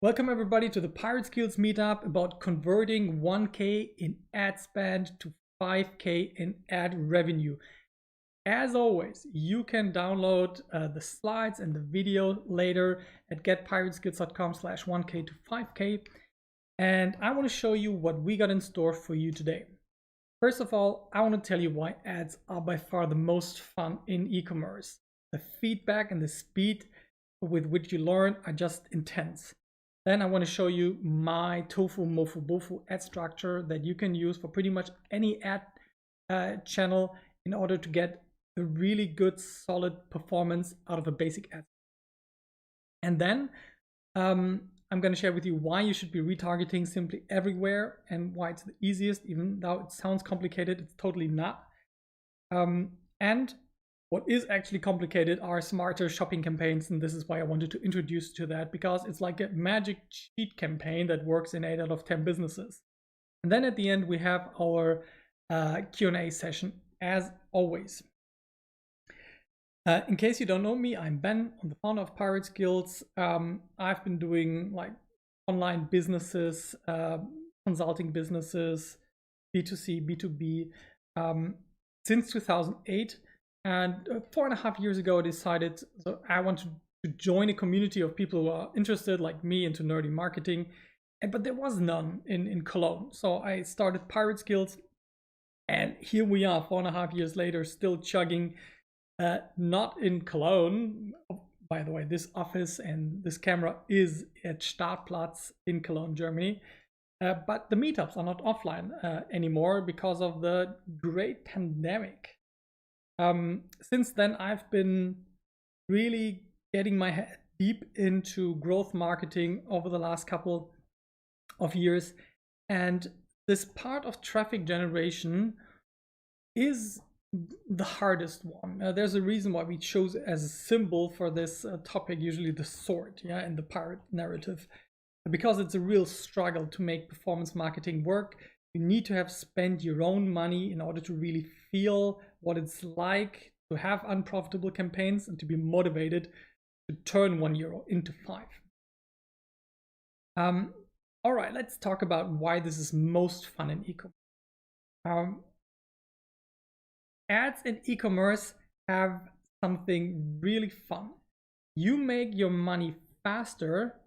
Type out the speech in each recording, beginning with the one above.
Welcome everybody to the Pirate Skills meetup about converting 1K in ad spend to 5K in ad revenue. As always, you can download the slides and the video later at getpirateskills.com/1K to 5K. And I want to show you what we got in store for you today. First of all, I want to tell you why ads are by far the most fun in e-commerce. The feedback and the speed with which you learn are just intense. Then I want to show you my ToFu, MoFu, BoFu ad structure that you can use for pretty much any ad channel in order to get a really good, solid performance out of a basic ad. And then I'm going to share with you why you should be retargeting simply everywhere and why it's the easiest, even though it sounds complicated, it's totally not. And what is actually complicated are smarter shopping campaigns, and this is why I wanted to introduce you to that, because it's like a magic cheat campaign that works in 8 out of 10 businesses. And then at the end, we have our Q&A session, as always. In case you don't know me, I'm Ben. I'm the founder of Pirate Skills. I've been doing like online businesses, consulting businesses, B2C, B2B, since 2008. And 4.5 years ago, I decided I wanted to join a community of people who are interested, like me, into nerdy marketing. But there was none in Cologne. So I started Pirate Skills. And here we are, 4.5 years later, still chugging. Not in Cologne. By the way, this office and this camera is at Startplatz in Cologne, Germany. But the meetups are not offline anymore because of the great pandemic. Since then, I've been really getting my head deep into growth marketing over the last couple of years. And this part of traffic generation is the hardest one. There's a reason why we chose as a symbol for this topic, usually the sword, and the pirate narrative, because it's a real struggle to make performance marketing work. You need to have spent your own money in order to really feel what it's like to have unprofitable campaigns and to be motivated to turn €1 into 5. All right, let's talk about why this is most fun in e-commerce. Ads in e-commerce have something really fun. You make your money faster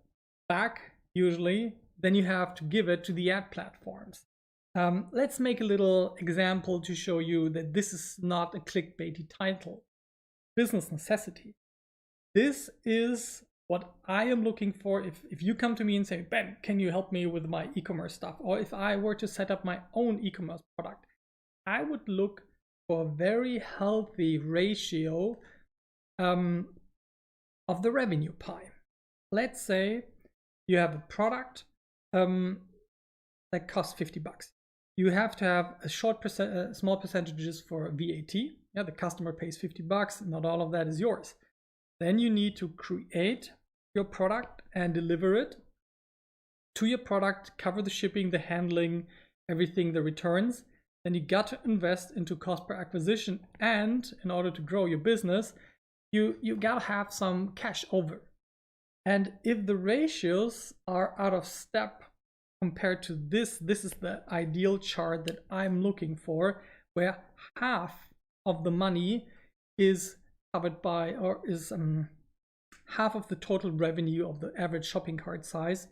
back, usually, than you have to give it to the ad platforms. Let's make a little example to show you that this is not a clickbaity title. Business necessity. This is what I am looking for. If you come to me and say, Ben, can you help me with my e-commerce stuff? Or if I were to set up my own e-commerce product, I would look for a very healthy ratio of the revenue pie. Let's say you have a product that costs $50. You have to have a small percentages for VAT. The customer pays $50. Not all of that is yours. Then you need to create your product and deliver it to your product, cover the shipping, the handling, everything, the returns. Then you got to invest into cost per acquisition. And in order to grow your business, you got to have some cash over. And if the ratios are out of step compared to this is the ideal chart that I'm looking for, where half of the money is covered by, or is half of the total revenue of the average shopping cart size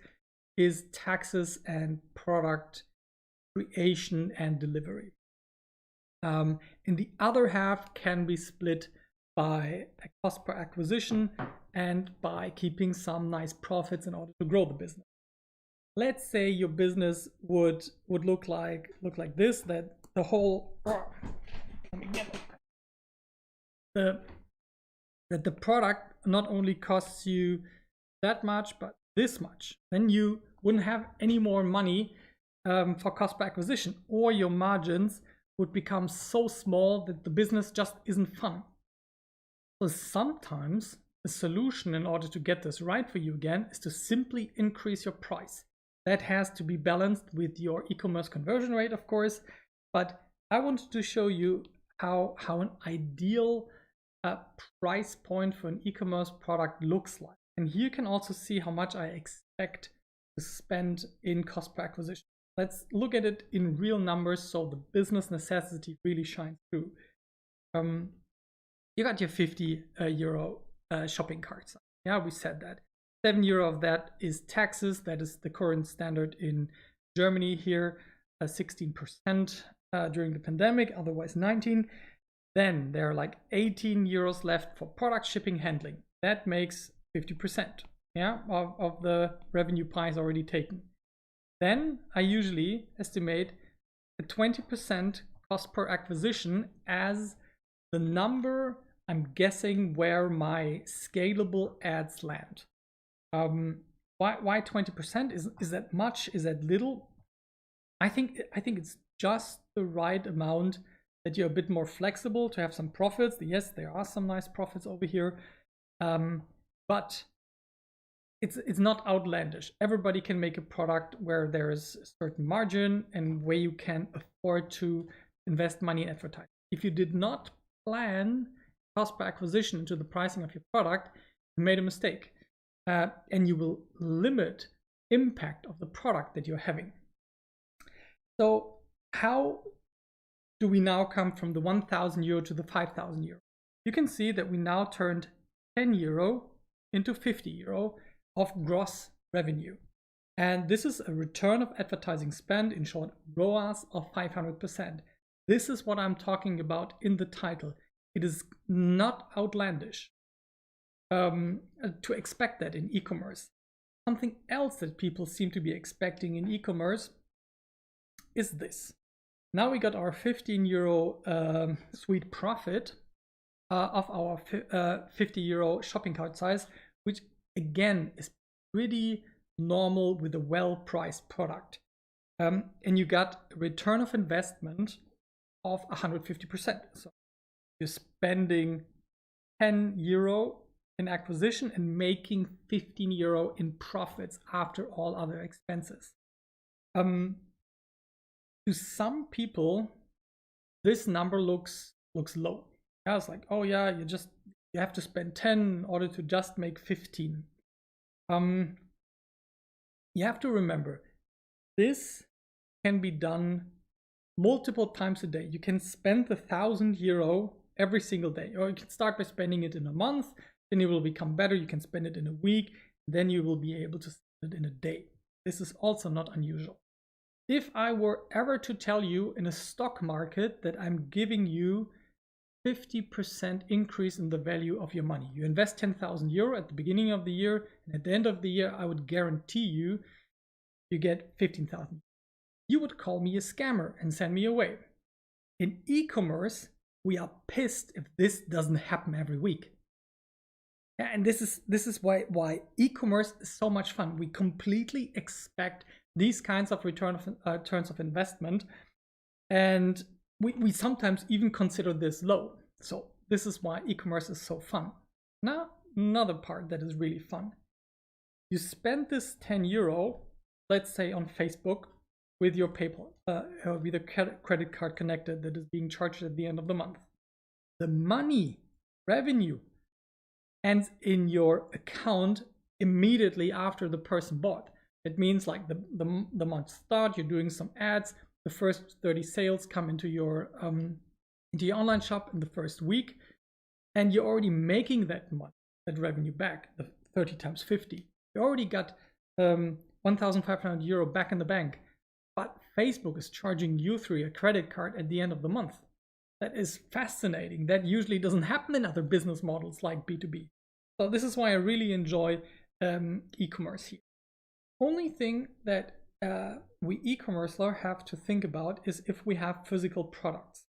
is taxes and product creation and delivery. And the other half can be split by a cost per acquisition and by keeping some nice profits in order to grow the business. Let's say your business would look like this, that the whole that the product not only costs you that much but this much. Then you wouldn't have any more money for cost per acquisition, or your margins would become so small that the business just isn't fun. So sometimes the solution in order to get this right for you again is to simply increase your price. That has to be balanced with your e-commerce conversion rate, of course, but I wanted to show you how an ideal price point for an e-commerce product looks like. And here you can also see how much I expect to spend in cost per acquisition. Let's look at it in real numbers so the business necessity really shines through. You got your 50 euro shopping cart. Yeah, we said that. 7 euro of that is taxes. That is the current standard in Germany here, 16% during the pandemic, otherwise 19. Then there are like 18 euros left for product shipping handling. That makes 50%, yeah, of the revenue pie is already taken. Then I usually estimate a 20% cost per acquisition as the number I'm guessing where my scalable ads land. Why 20%? Is that much? Is that little? I think it's just the right amount that you're a bit more flexible to have some profits. Yes, there are some nice profits over here, but it's not outlandish. Everybody can make a product where there is a certain margin and where you can afford to invest money in advertising. If you did not plan cost per acquisition into the pricing of your product, you made a mistake, and you will limit impact of the product that you're having. So how do we now come from the 1,000 euro to the 5,000 euro? You can see that we now turned 10 euro into 50 euro of gross revenue. And this is a return of advertising spend, in short, ROAS of 500%. This is what I'm talking about in the title. It is not outlandish to expect that in e-commerce. Something else that people seem to be expecting in e-commerce is this. Now we got our 15 euro sweet profit of our 50 euro shopping cart size, which again is pretty normal with a well-priced product. And you got a return of investment of 150%. So you're spending 10 euro in acquisition and making 15 euro in profits after all other expenses. To some people, this number looks low. Yeah, it's like, oh yeah, you have to spend 10 in order to just make 15. You have to remember, this can be done multiple times a day. You can spend 1,000 euro every single day, or you can start by spending it in a month, then it will become better. You can spend it in a week, then you will be able to spend it in a day. This is also not unusual. If I were ever to tell you in a stock market that I'm giving you 50% increase in the value of your money, you invest 10,000 euro at the beginning of the year, and at the end of the year, I would guarantee you get 15,000. You would call me a scammer and send me away. In e-commerce, we are pissed if this doesn't happen every week. Yeah, and this is why e-commerce is so much fun. We completely expect these kinds of returns of investment, and we sometimes even consider this low. So this is why e-commerce is so fun. Now, another part that is really fun. You spend this 10 euro, let's say on Facebook, with your PayPal, with a credit card connected that is being charged at the end of the month. The money, revenue, ends in your account immediately after the person bought. It means like the month start, you're doing some ads, the first 30 sales come into your online shop in the first week, and you're already making that money, that revenue back, the 30 times 50. You already got 1,500 euro back in the bank, but Facebook is charging you through a credit card at the end of the month. That is fascinating. That usually doesn't happen in other business models like B2B. So this is why I really enjoy e-commerce here. Only thing that we e-commercer have to think about is if we have physical products.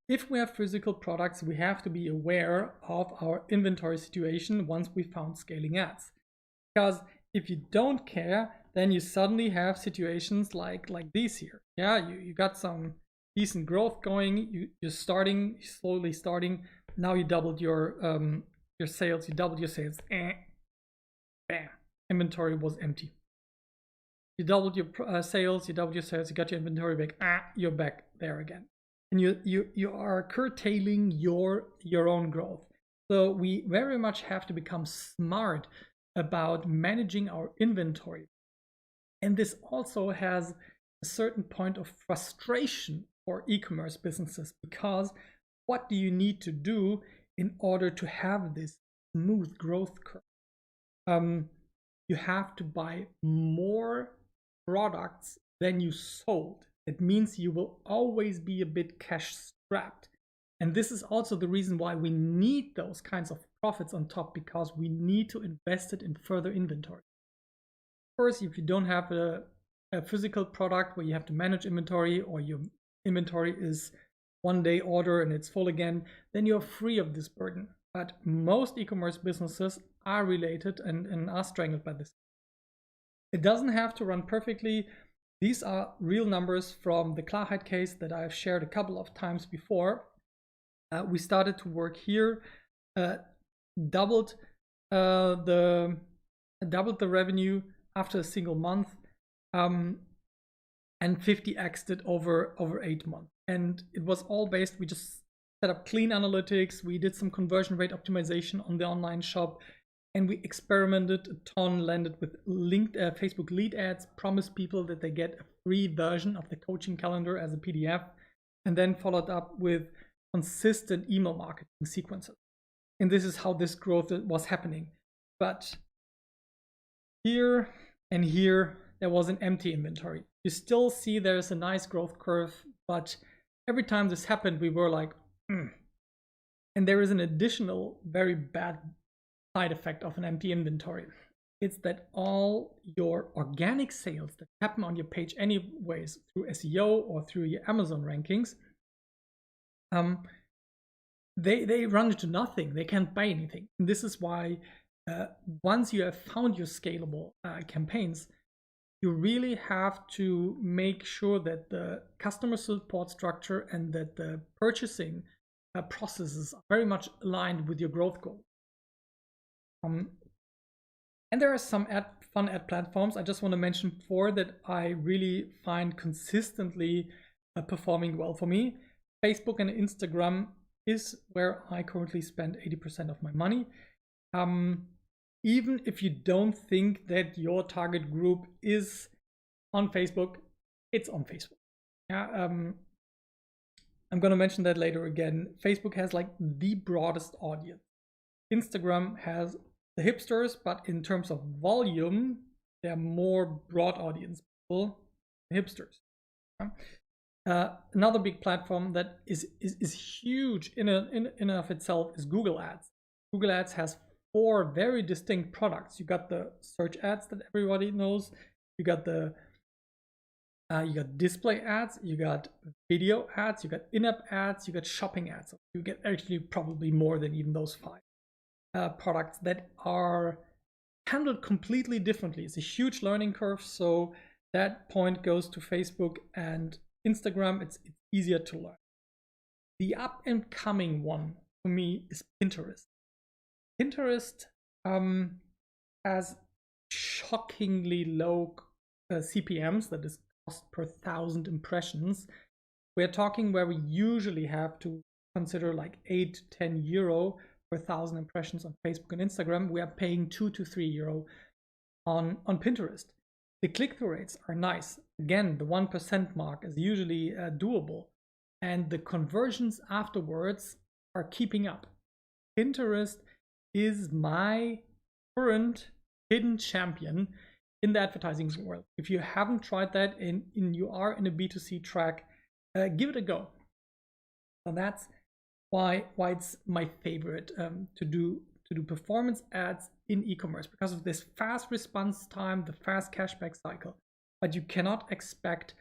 If we have physical products, we have to be aware of our inventory situation once we found scaling ads. Because if you don't care, then you suddenly have situations like these here. Yeah, you got some decent growth going. You're slowly starting. Now you doubled your sales. You doubled your sales. Bam. Inventory was empty. You doubled your sales. You doubled your sales. You got your inventory back. You're back there again. And you are curtailing your own growth. So we very much have to become smart about managing our inventory. And this also has a certain point of frustration for e-commerce businesses, because what do you need to do in order to have this smooth growth curve? You have to buy more products than you sold. It means you will always be a bit cash strapped. And this is also the reason why we need those kinds of profits on top, because we need to invest it in further inventory. Of course, if you don't have a physical product where you have to manage inventory, or your inventory is one day order and it's full again, then you're free of this burden. But most e-commerce businesses are related and are strangled by this. It doesn't have to run perfectly. These are real numbers from the Klarheit case that I've shared a couple of times before. We started to work here, doubled the revenue after a single month, and 50x'd it over 8 months. And it was all based, we just set up clean analytics, we did some conversion rate optimization on the online shop, and we experimented a ton, landed with linked Facebook lead ads, promised people that they get a free version of the coaching calendar as a PDF, and then followed up with consistent email marketing sequences. And this is how this growth was happening. But here and here, there was an empty inventory. You still see there's a nice growth curve, but every time this happened, we were like, And there is an additional very bad side effect of an empty inventory. It's that all your organic sales that happen on your page anyways through SEO or through your Amazon rankings, they run into nothing. They can't buy anything. And this is why once you have found your scalable campaigns, you really have to make sure that the customer support structure and that the purchasing processes are very much aligned with your growth goal. And there are some fun ad platforms. I just want to mention 4 that I really find consistently performing well for me. Facebook and Instagram is where I currently spend 80% of my money. Even if you don't think that your target group is on Facebook, it's on Facebook. Yeah, I'm going to mention that later again. Facebook has like the broadest audience. Instagram has the hipsters, but in terms of volume, they're more broad audience people, hipsters. Another big platform that is huge in and of itself is Google Ads. Google Ads has 4 very distinct products. You got the search ads that everybody knows. You got the you got display ads. You got video ads. You got in-app ads. You got shopping ads. You get actually probably more than even those 5 products that are handled completely differently. It's a huge learning curve. So that point goes to Facebook and Instagram. It's easier to learn. The up and coming one for me is Pinterest. Pinterest has shockingly low CPMs, that is cost per 1,000 impressions. We're talking where we usually have to consider like 8 to 10 euro per 1,000 impressions on Facebook and Instagram. We are paying 2 to 3 euro on Pinterest. The click-through rates are nice. Again, the 1% mark is usually doable, and the conversions afterwards are keeping up. Pinterest is my current hidden champion in the advertising world. If you haven't tried that and you are in a B2C track, give it a go. So that's why it's my favorite to do performance ads in e-commerce, because of this fast response time, the fast cashback cycle. But you cannot expect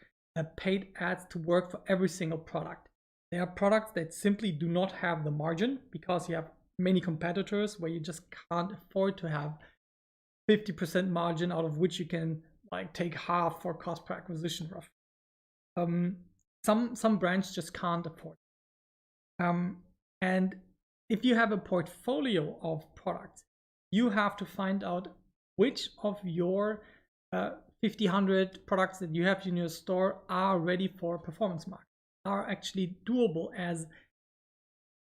paid ads to work for every single product. There are products that simply do not have the margin because you have many competitors where you just can't afford to have 50% margin, out of which you can like take half for cost per acquisition roughly. Some brands just can't afford. And if you have a portfolio of products, you have to find out which of your 100 products that you have in your store are ready for performance marketing, are actually doable as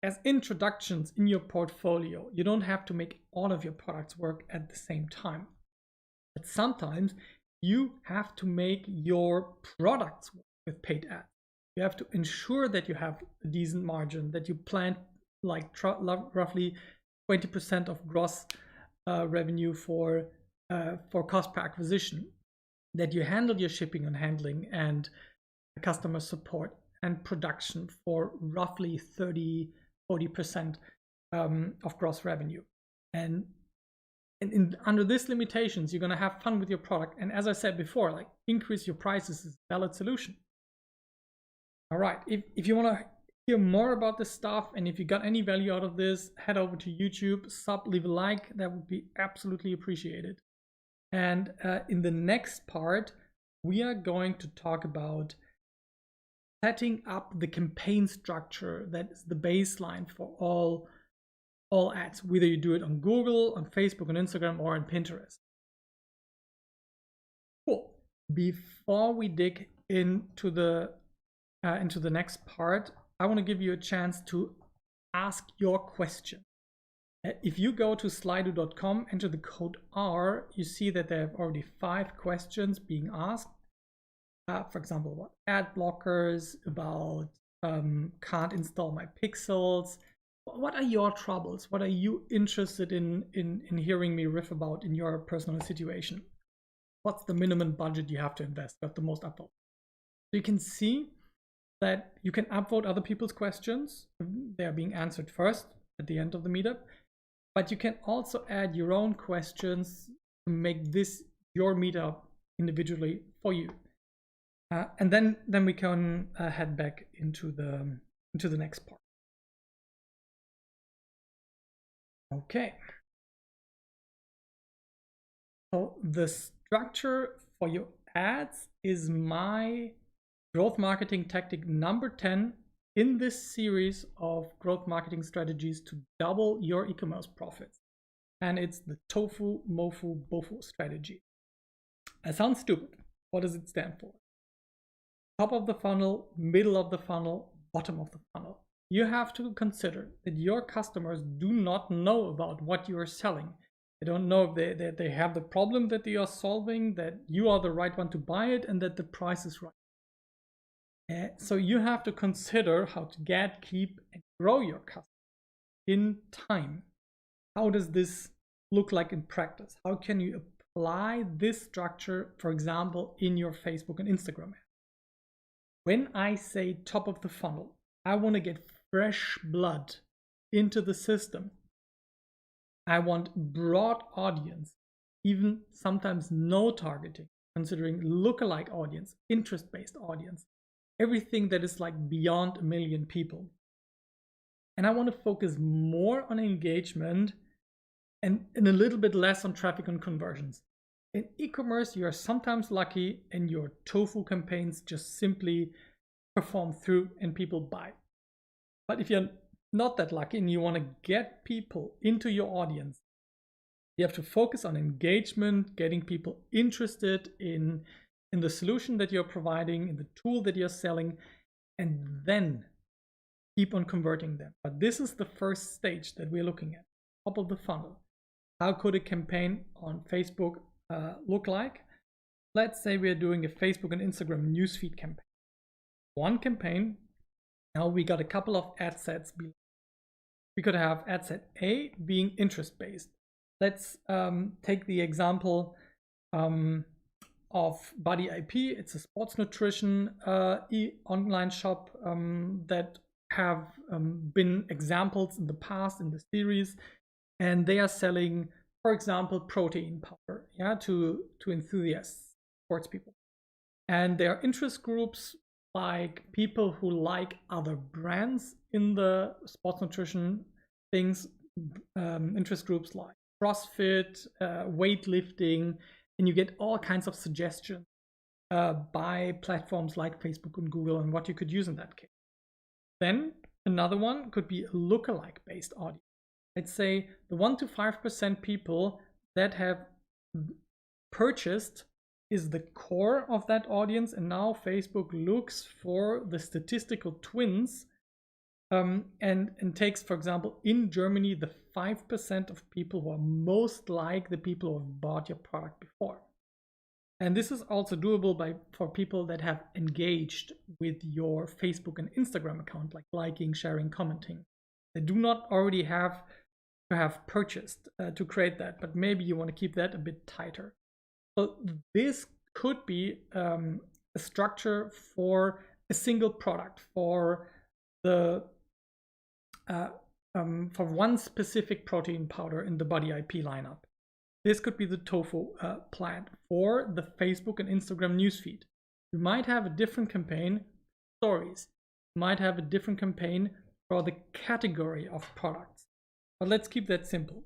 as introductions in your portfolio. You don't have to make all of your products work at the same time. But sometimes you have to make your products work with paid ads. You have to ensure that you have a decent margin, that you plan like roughly 20% of gross revenue for cost per acquisition, that you handle your shipping and handling and customer support and production for roughly 30-40% of gross revenue. And under these limitations, you're going to have fun with your product. And as I said before, like, increase your prices is a valid solution. All right, if you want to hear more about this stuff, and if you got any value out of this, head over to YouTube, leave a like. That would be absolutely appreciated. And in the next part, we are going to talk about setting up the campaign structure that is the baseline for all ads, whether you do it on Google, on Facebook, on Instagram, or on Pinterest. Cool. Before we dig into the next part, I want to give you a chance to ask your question. If you go to slido.com, enter the code R, you see that there have already 5 questions being asked. For example, about ad blockers, about can't install my pixels. What are your troubles? What are you interested in hearing me riff about in your personal situation? What's the minimum budget you have to invest? Got the most upvote? So you can see that you can upvote other people's questions. They're being answered first at the end of the meetup. But you can also add your own questions to make this your meetup individually for you. And then we can head back into the next part. Okay. So the structure for your ads is my growth marketing tactic number 10 in this series of growth marketing strategies to double your e-commerce profits. And it's the ToFu, MoFu, BoFu strategy. It sounds stupid. What does it stand for? Top of the funnel, middle of the funnel, bottom of the funnel. You have to consider that your customers do not know about what you are selling. They don't know if they have the problem that they are solving, that you are the right one to buy it, and that the price is right. So you have to consider how to get, keep, and grow your customers in time. How does this look like in practice? How can you apply this structure, for example, in your Facebook and Instagram ads? When I say top of the funnel, I want to get fresh blood into the system. I want broad audience, even sometimes no targeting, considering lookalike audience, interest-based audience, everything that is like beyond 1 million people. And I want to focus more on engagement and a little bit less on traffic and conversions. In e-commerce, you are sometimes lucky and your ToFu campaigns just simply perform through and people buy. But if you're not that lucky and you want to get people into your audience, you have to focus on engagement, getting people interested in the solution that you're providing, in the tool that you're selling, and then keep on converting them. But this is the first stage that we're looking at, top of the funnel. How could a campaign on Facebook look like? Let's say we're doing a Facebook and Instagram newsfeed campaign. One campaign, now we got a couple of ad sets below. We could have ad set A being interest-based. Let's take the example of Body IP. It's a sports nutrition online shop that have been examples in the past in the series, and they are selling, for example, protein powder, to enthusiasts, sports people. And there are interest groups like people who like other brands in the sports nutrition things, interest groups like CrossFit, weightlifting, and you get all kinds of suggestions by platforms like Facebook and Google and what you could use in that case. Then another one could be a lookalike based audience. Let's say the 1 to 5% people that have purchased is the core of that audience, and now Facebook looks for the statistical twins and takes, for example, in Germany, the 5% of people who are most like the people who have bought your product before. And this is also doable for people that have engaged with your Facebook and Instagram account, like liking, sharing, commenting. They do not already have to have purchased to create that, but maybe you want to keep that a bit tighter. So this could be a structure for a single product, for the for one specific protein powder in the Body IP lineup. This could be the ToFu plan for the Facebook and Instagram newsfeed. You might have a different campaign, stories. You might have a different campaign for the category of products. But let's keep that simple.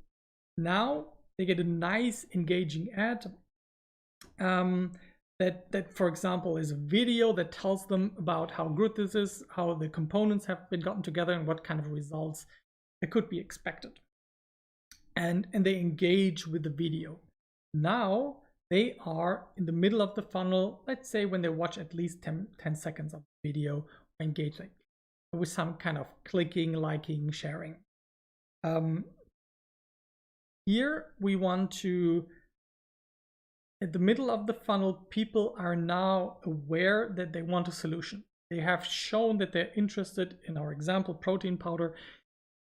Now they get a nice engaging ad that, for example, is a video that tells them about how good this is, how the components have been gotten together, and what kind of results that could be expected. And they engage with the video. Now they are in the middle of the funnel, let's say when they watch at least 10 seconds of the video, or engaging with some kind of clicking, liking, sharing. Here we want to, at the middle of the funnel, people are now aware that they want a solution. They have shown that they're interested in our example, protein powder.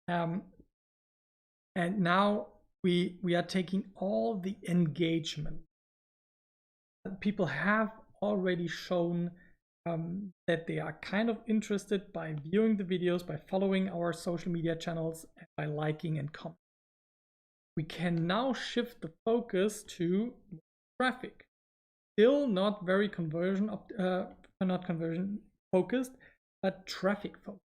And now we are taking all the engagement. People have already shown that they are kind of interested by viewing the videos, by following our social media channels, and by liking and commenting. We can now shift the focus to traffic. Still not very not conversion focused, but traffic focused.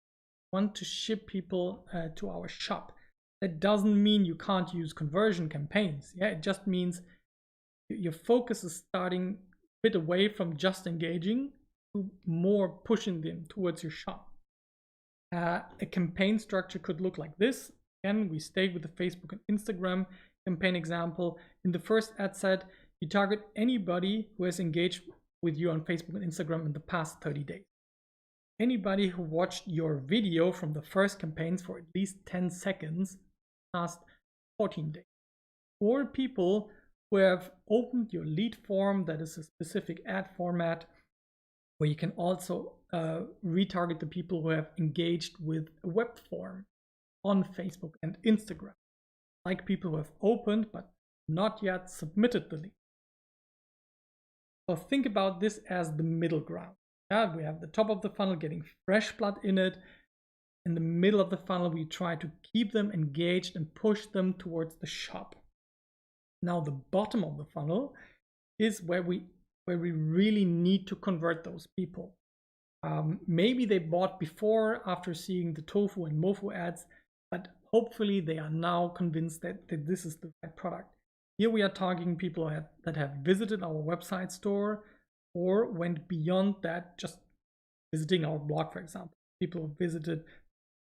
We want to ship people to our shop. That doesn't mean you can't use conversion campaigns. Yeah, it just means your focus is starting a bit away from just engaging to more pushing them towards your shop. A campaign structure could look like this. Again, we stayed with the Facebook and Instagram campaign example. In the first ad set, you target anybody who has engaged with you on Facebook and Instagram in the past 30 days. Anybody who watched your video from the first campaigns for at least 10 seconds past 14 days. Or people who have opened your lead form, that is a specific ad format, where you can also retarget the people who have engaged with a web form on Facebook and Instagram, like people who have opened but not yet submitted the link. So think about this as the middle ground. Yeah, we have the top of the funnel getting fresh blood in it. In the middle of the funnel, we try to keep them engaged and push them towards the shop. Now the bottom of the funnel is where we really need to convert those people. Maybe they bought before after seeing the ToFu and MoFu ads, but hopefully they are now convinced that this is the right product. Here we are targeting people that have visited our website store or went beyond that, just visiting our blog, for example. People who visited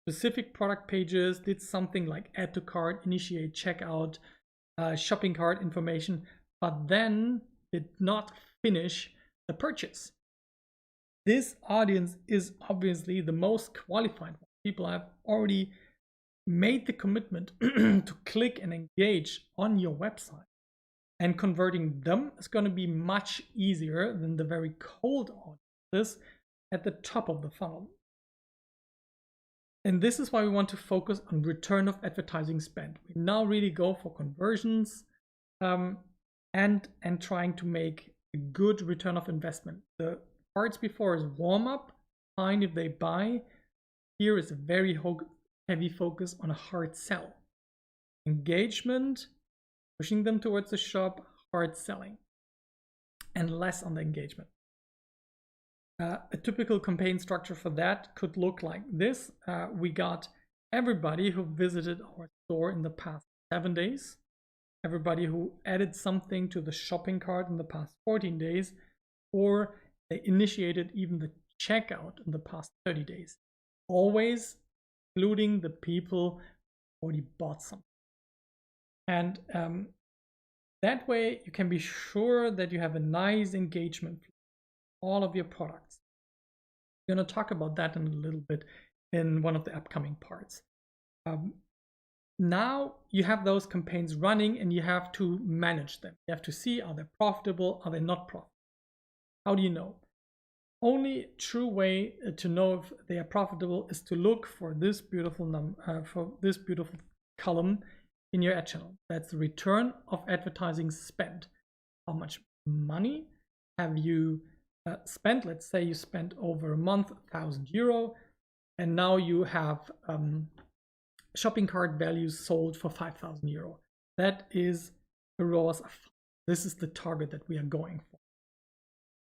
specific product pages, did something like add to cart, initiate checkout, shopping cart information, but then did not finish the purchase. This audience is obviously the most qualified one. People have already made the commitment to click and engage on your website. And converting them is going to be much easier than the very cold audiences at the top of the funnel. And this is why we want to focus on return of advertising spend. We now really go for conversions and trying to make a good return of investment. The parts before is warm up, fine if they buy. Here is a very heavy focus on a hard sell. Engagement, pushing them towards the shop, hard selling, and less on the engagement. A typical campaign structure for that could look like this. We got everybody who visited our store in the past 7 days, everybody who added something to the shopping cart in the past 14 days, or they initiated even the checkout in the past 30 days. Always including the people who already bought something. And that way you can be sure that you have a nice engagement for all of your products. We're going to talk about that in a little bit in one of the upcoming parts. Now you have those campaigns running and you have to manage them. You have to see, are they profitable, are they not profitable? How do you know? Only true way to know if they are profitable is to look for this beautiful column in your ad channel. That's the return of advertising spent. How much money have you spent? Let's say you spent over a month 1,000 euro, and now you have shopping cart values sold for 5,000 euro. That is a ROAS of 5. This is the target that we are going for.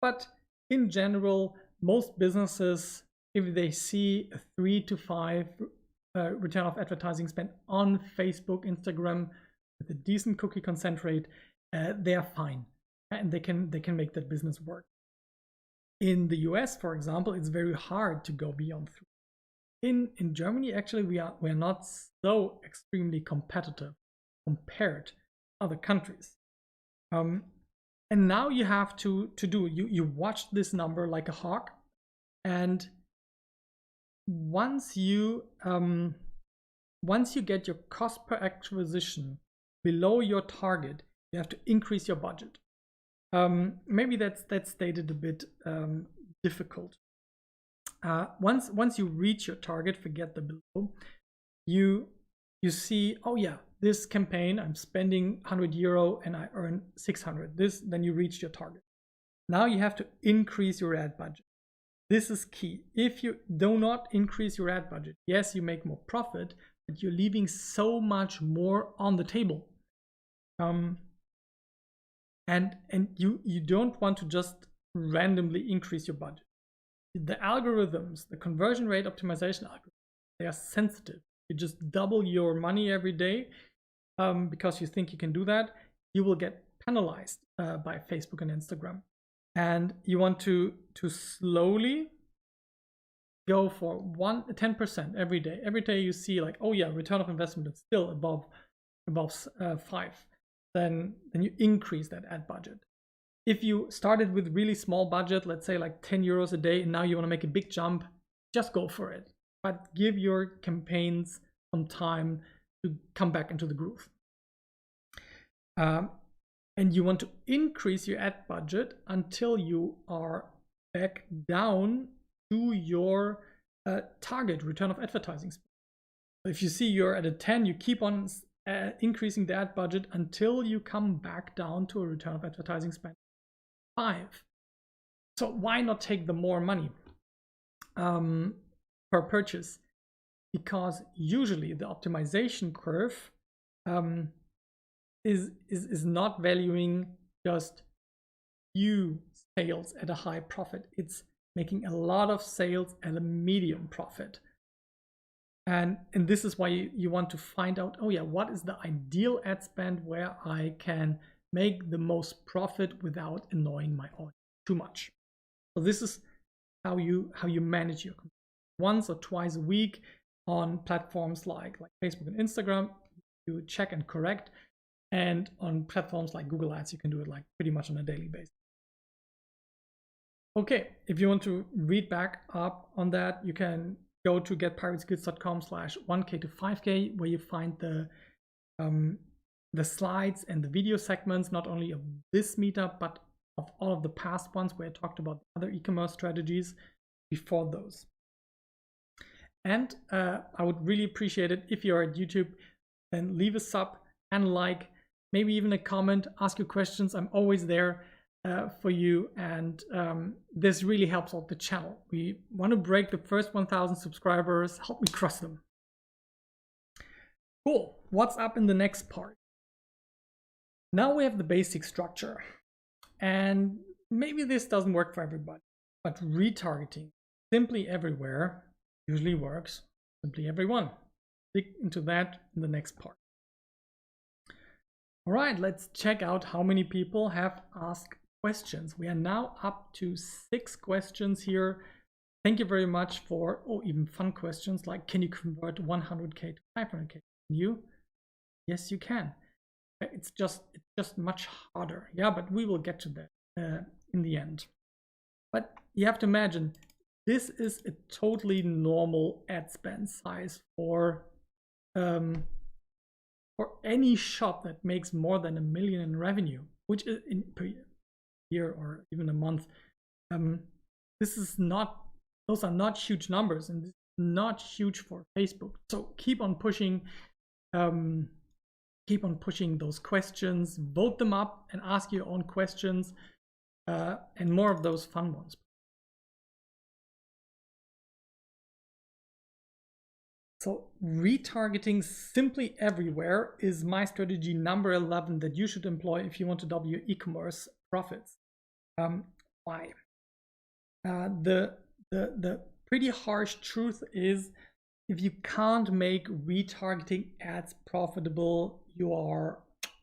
But in general, most businesses, if they see a 3 to 5 return of advertising spend on Facebook, Instagram with a decent cookie consent rate, they are fine and they can make that business work. In the US, for example, it's very hard to go beyond 3. In Germany, actually, we are not so extremely competitive compared to other countries. And now you have to you watch this number like a hawk, and once you get your cost per acquisition below your target, you have to increase your budget. Maybe that's stated a bit difficult. Once you reach your target, forget the below. You see, oh yeah, this campaign I'm spending 100 euro and I earn 600. Then you reach your target. Now you have to increase your ad budget. This is key. If you do not increase your ad budget, yes, you make more profit, but you're leaving so much more on the table. And you don't want to just randomly increase your budget. The algorithms, the conversion rate optimization algorithms, they are sensitive. You just double your money every day because you think you can do that, you will get penalized by Facebook and Instagram. And you want to slowly go for 10% every day. Every day you see like, oh yeah, return of investment is still above 5. Then you increase that ad budget. If you started with really small budget, let's say like 10 euros a day, and now you want to make a big jump, just go for it. But give your campaigns some time to come back into the groove. And you want to increase your ad budget until you are back down to your target return of advertising spend. If you see you're at a 10, you keep on increasing the ad budget until you come back down to a return of advertising spend 5. So why not take the more money per purchase? Because usually the optimization curve is not valuing just few sales at a high profit. It's making a lot of sales at a medium profit. And this is why you want to find out, oh yeah, what is the ideal ad spend where I can make the most profit without annoying my audience too much. So this is how you manage your campaign. Once or twice a week on platforms like Facebook and Instagram, you check and correct. And on platforms like Google Ads, you can do it like pretty much on a daily basis. Okay, if you want to read back up on that, you can go to getpirateskills.com/1K to 5K, where you find the slides and the video segments, not only of this meetup, but of all of the past ones where I talked about other e-commerce strategies before those. And I would really appreciate it if you're at YouTube, then leave a sub and like, maybe even a comment, ask your questions. I'm always there for you, and this really helps out the channel. We want to break the first 1,000 subscribers. Help me cross them. Cool. What's up in the next part? Now we have the basic structure, and maybe this doesn't work for everybody, but retargeting simply everywhere usually works simply everyone. Dig into that in the next part. All right, let's check out how many people have asked questions. We are now up to 6 questions here. Thank you very much for, even fun questions like, can you convert 100K to 500K? Can you? Yes, you can. It's just much harder. Yeah, but we will get to that in the end. But you have to imagine, this is a totally normal ad spend size for any shop that makes more than $1 million in revenue, which is per year or even a month. This is not; those are not huge numbers, and this is not huge for Facebook. So keep on pushing. Keep on pushing those questions, vote them up, and ask your own questions, and more of those fun ones. So retargeting simply everywhere is my strategy number 11 that you should employ if you want to double your e-commerce profits. Why? The pretty harsh truth is, if you can't make retargeting ads profitable, you are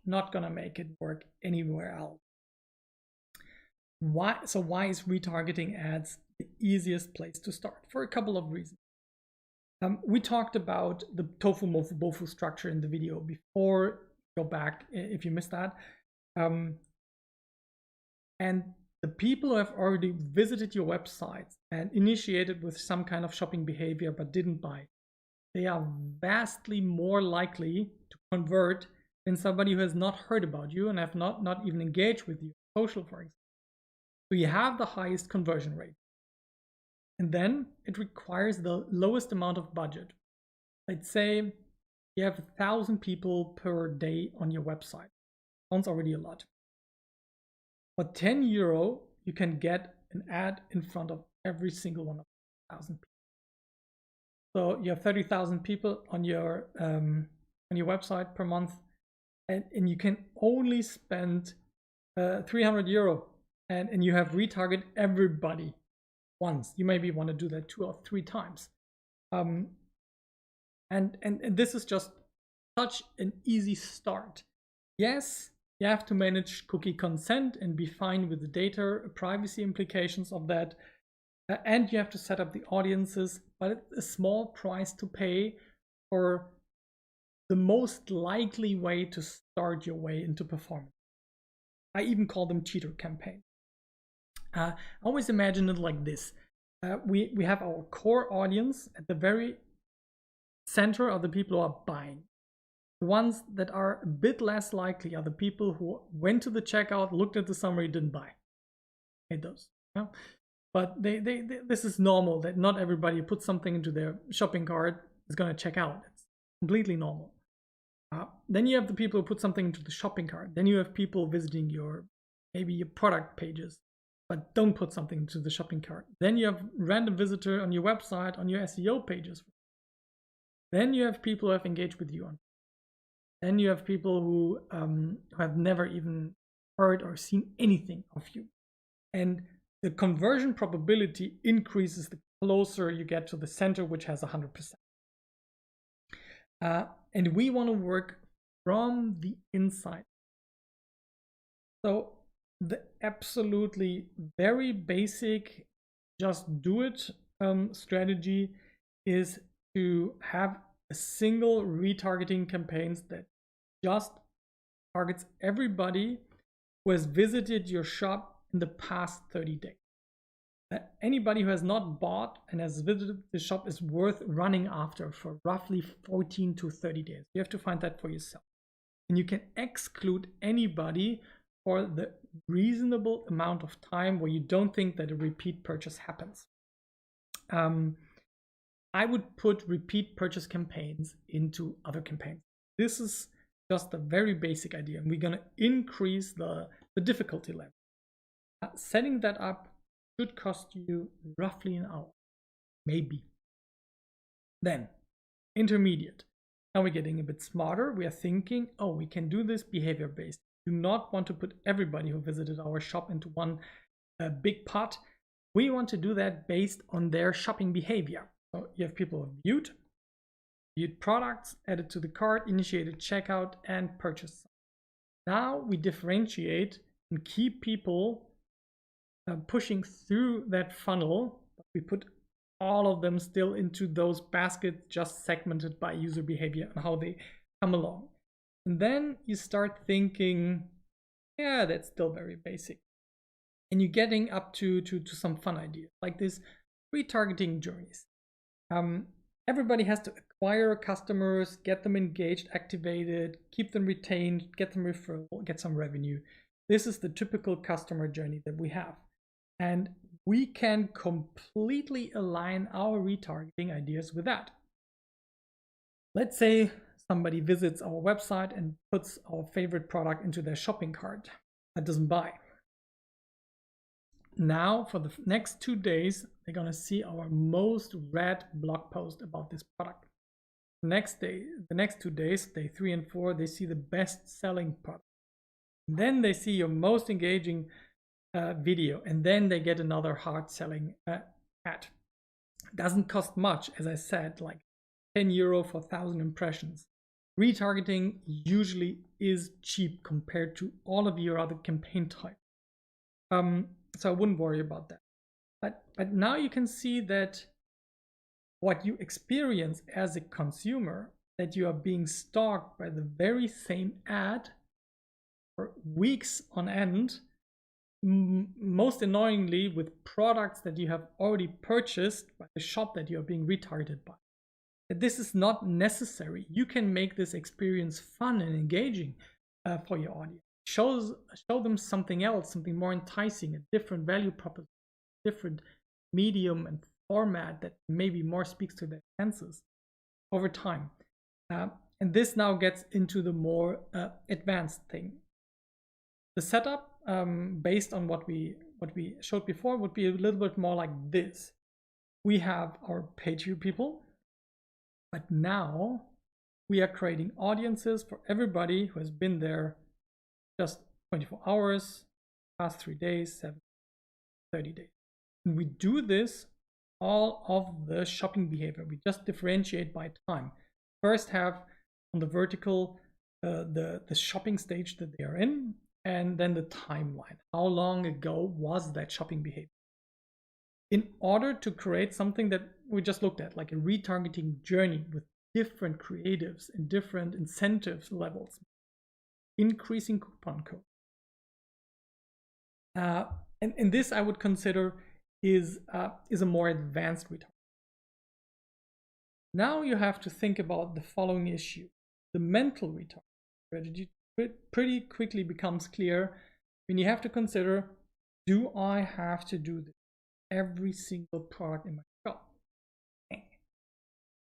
not gonna make it work anywhere else. Why? So why is retargeting ads the easiest place to start? For a couple of reasons. We talked about the ToFu, MoFu, BoFu structure in the video before. Go back if you missed that. And the people who have already visited your website and initiated with some kind of shopping behavior but didn't buy, they are vastly more likely to convert than somebody who has not heard about you and have not even engaged with you on social, for example. So you have the highest conversion rate. And then it requires the lowest amount of budget. Let's say you have 1,000 people per day on your website. Sounds already a lot. For €10, you can get an ad in front of every single one of 1,000 people. So you have 30,000 people on your website per month, and you can only spend €300, and you have retarget everybody once. You maybe want to do that 2 or 3 times. And this is just such an easy start. Yes, you have to manage cookie consent and be fine with the data privacy implications of that. And you have to set up the audiences, but it's a small price to pay for the most likely way to start your way into performance. I even call them cheater campaigns. I always imagine it like this. We have our core audience. At the very center are the people who are buying. The ones that are a bit less likely are the people who went to the checkout, looked at the summary, didn't buy. Hate those. Yeah? But this is normal, that not everybody who puts something into their shopping cart is going to check out. It's completely normal. Then you have the people who put something into the shopping cart. Then you have people visiting maybe your product pages, but don't put something into the shopping cart. Then you have random visitor on your website, on your SEO pages. Then you have people who have engaged with you on. Then you have people who have never even heard or seen anything of you. And the conversion probability increases the closer you get to the center, which has 100%. And we want to work from the inside. So the absolutely very basic, just do it strategy is to have a single retargeting campaigns that just targets everybody who has visited your shop in the past 30 days. Anybody who has not bought and has visited the shop is worth running after for roughly 14 to 30 days. You have to find that for yourself. And you can exclude anybody for the reasonable amount of time where you don't think that a repeat purchase happens. I would put repeat purchase campaigns into other campaigns. This is just a very basic idea, and we're going to increase the difficulty level. Setting that up should cost you roughly an hour, maybe. Then, intermediate. Now we're getting a bit smarter. We are thinking, oh, we can do this behavior-based. Do not want to put everybody who visited our shop into one big pot. We want to do that based on their shopping behavior. So you have people who viewed products, added to the cart, initiated checkout, and purchased. Now we differentiate and keep people pushing through that funnel. We put all of them still into those baskets, just segmented by user behavior and how they come along. And then you start thinking, yeah, that's still very basic. And you're getting up to some fun ideas like this retargeting journeys. Everybody has to acquire customers, get them engaged, activated, keep them retained, get them referral, get some revenue. This is the typical customer journey that we have. And we can completely align our retargeting ideas with that. Let's say somebody visits our website and puts our favorite product into their shopping cart but doesn't buy. Now, for the next 2 days, they're going to see our most read blog post about this product. The next 2 days, day 3 and 4, they see the best selling product. Then they see your most engaging video, and then they get another hard selling ad. It doesn't cost much, as I said, like €10 for 1,000 impressions. Retargeting usually is cheap compared to all of your other campaign types. So I wouldn't worry about that. But now you can see that what you experience as a consumer, that you are being stalked by the very same ad for weeks on end, most annoyingly with products that you have already purchased by the shop that you are being retargeted by. This is not necessary. You can make this experience fun and engaging for your audience. Show them something else, something more enticing, a different value proposition, different medium and format that maybe more speaks to their senses over time. And this now gets into the more advanced thing. The setup, based on what we showed before, would be a little bit more like this. We have our page view people, but now we are creating audiences for everybody who has been there just 24 hours, past 3 days, 7, 30 days. And we do this all of the shopping behavior. We just differentiate by time. First have on the vertical the shopping stage that they are in, and then the timeline. How long ago was that shopping behavior? In order to create something that we just looked at, like a retargeting journey with different creatives and different incentives levels, increasing coupon code. And this I would consider is a more advanced retargeting. Now you have to think about the following issue. The mental retargeting strategy pretty quickly becomes clear when you have to consider, do I have to do this every single product in my shop?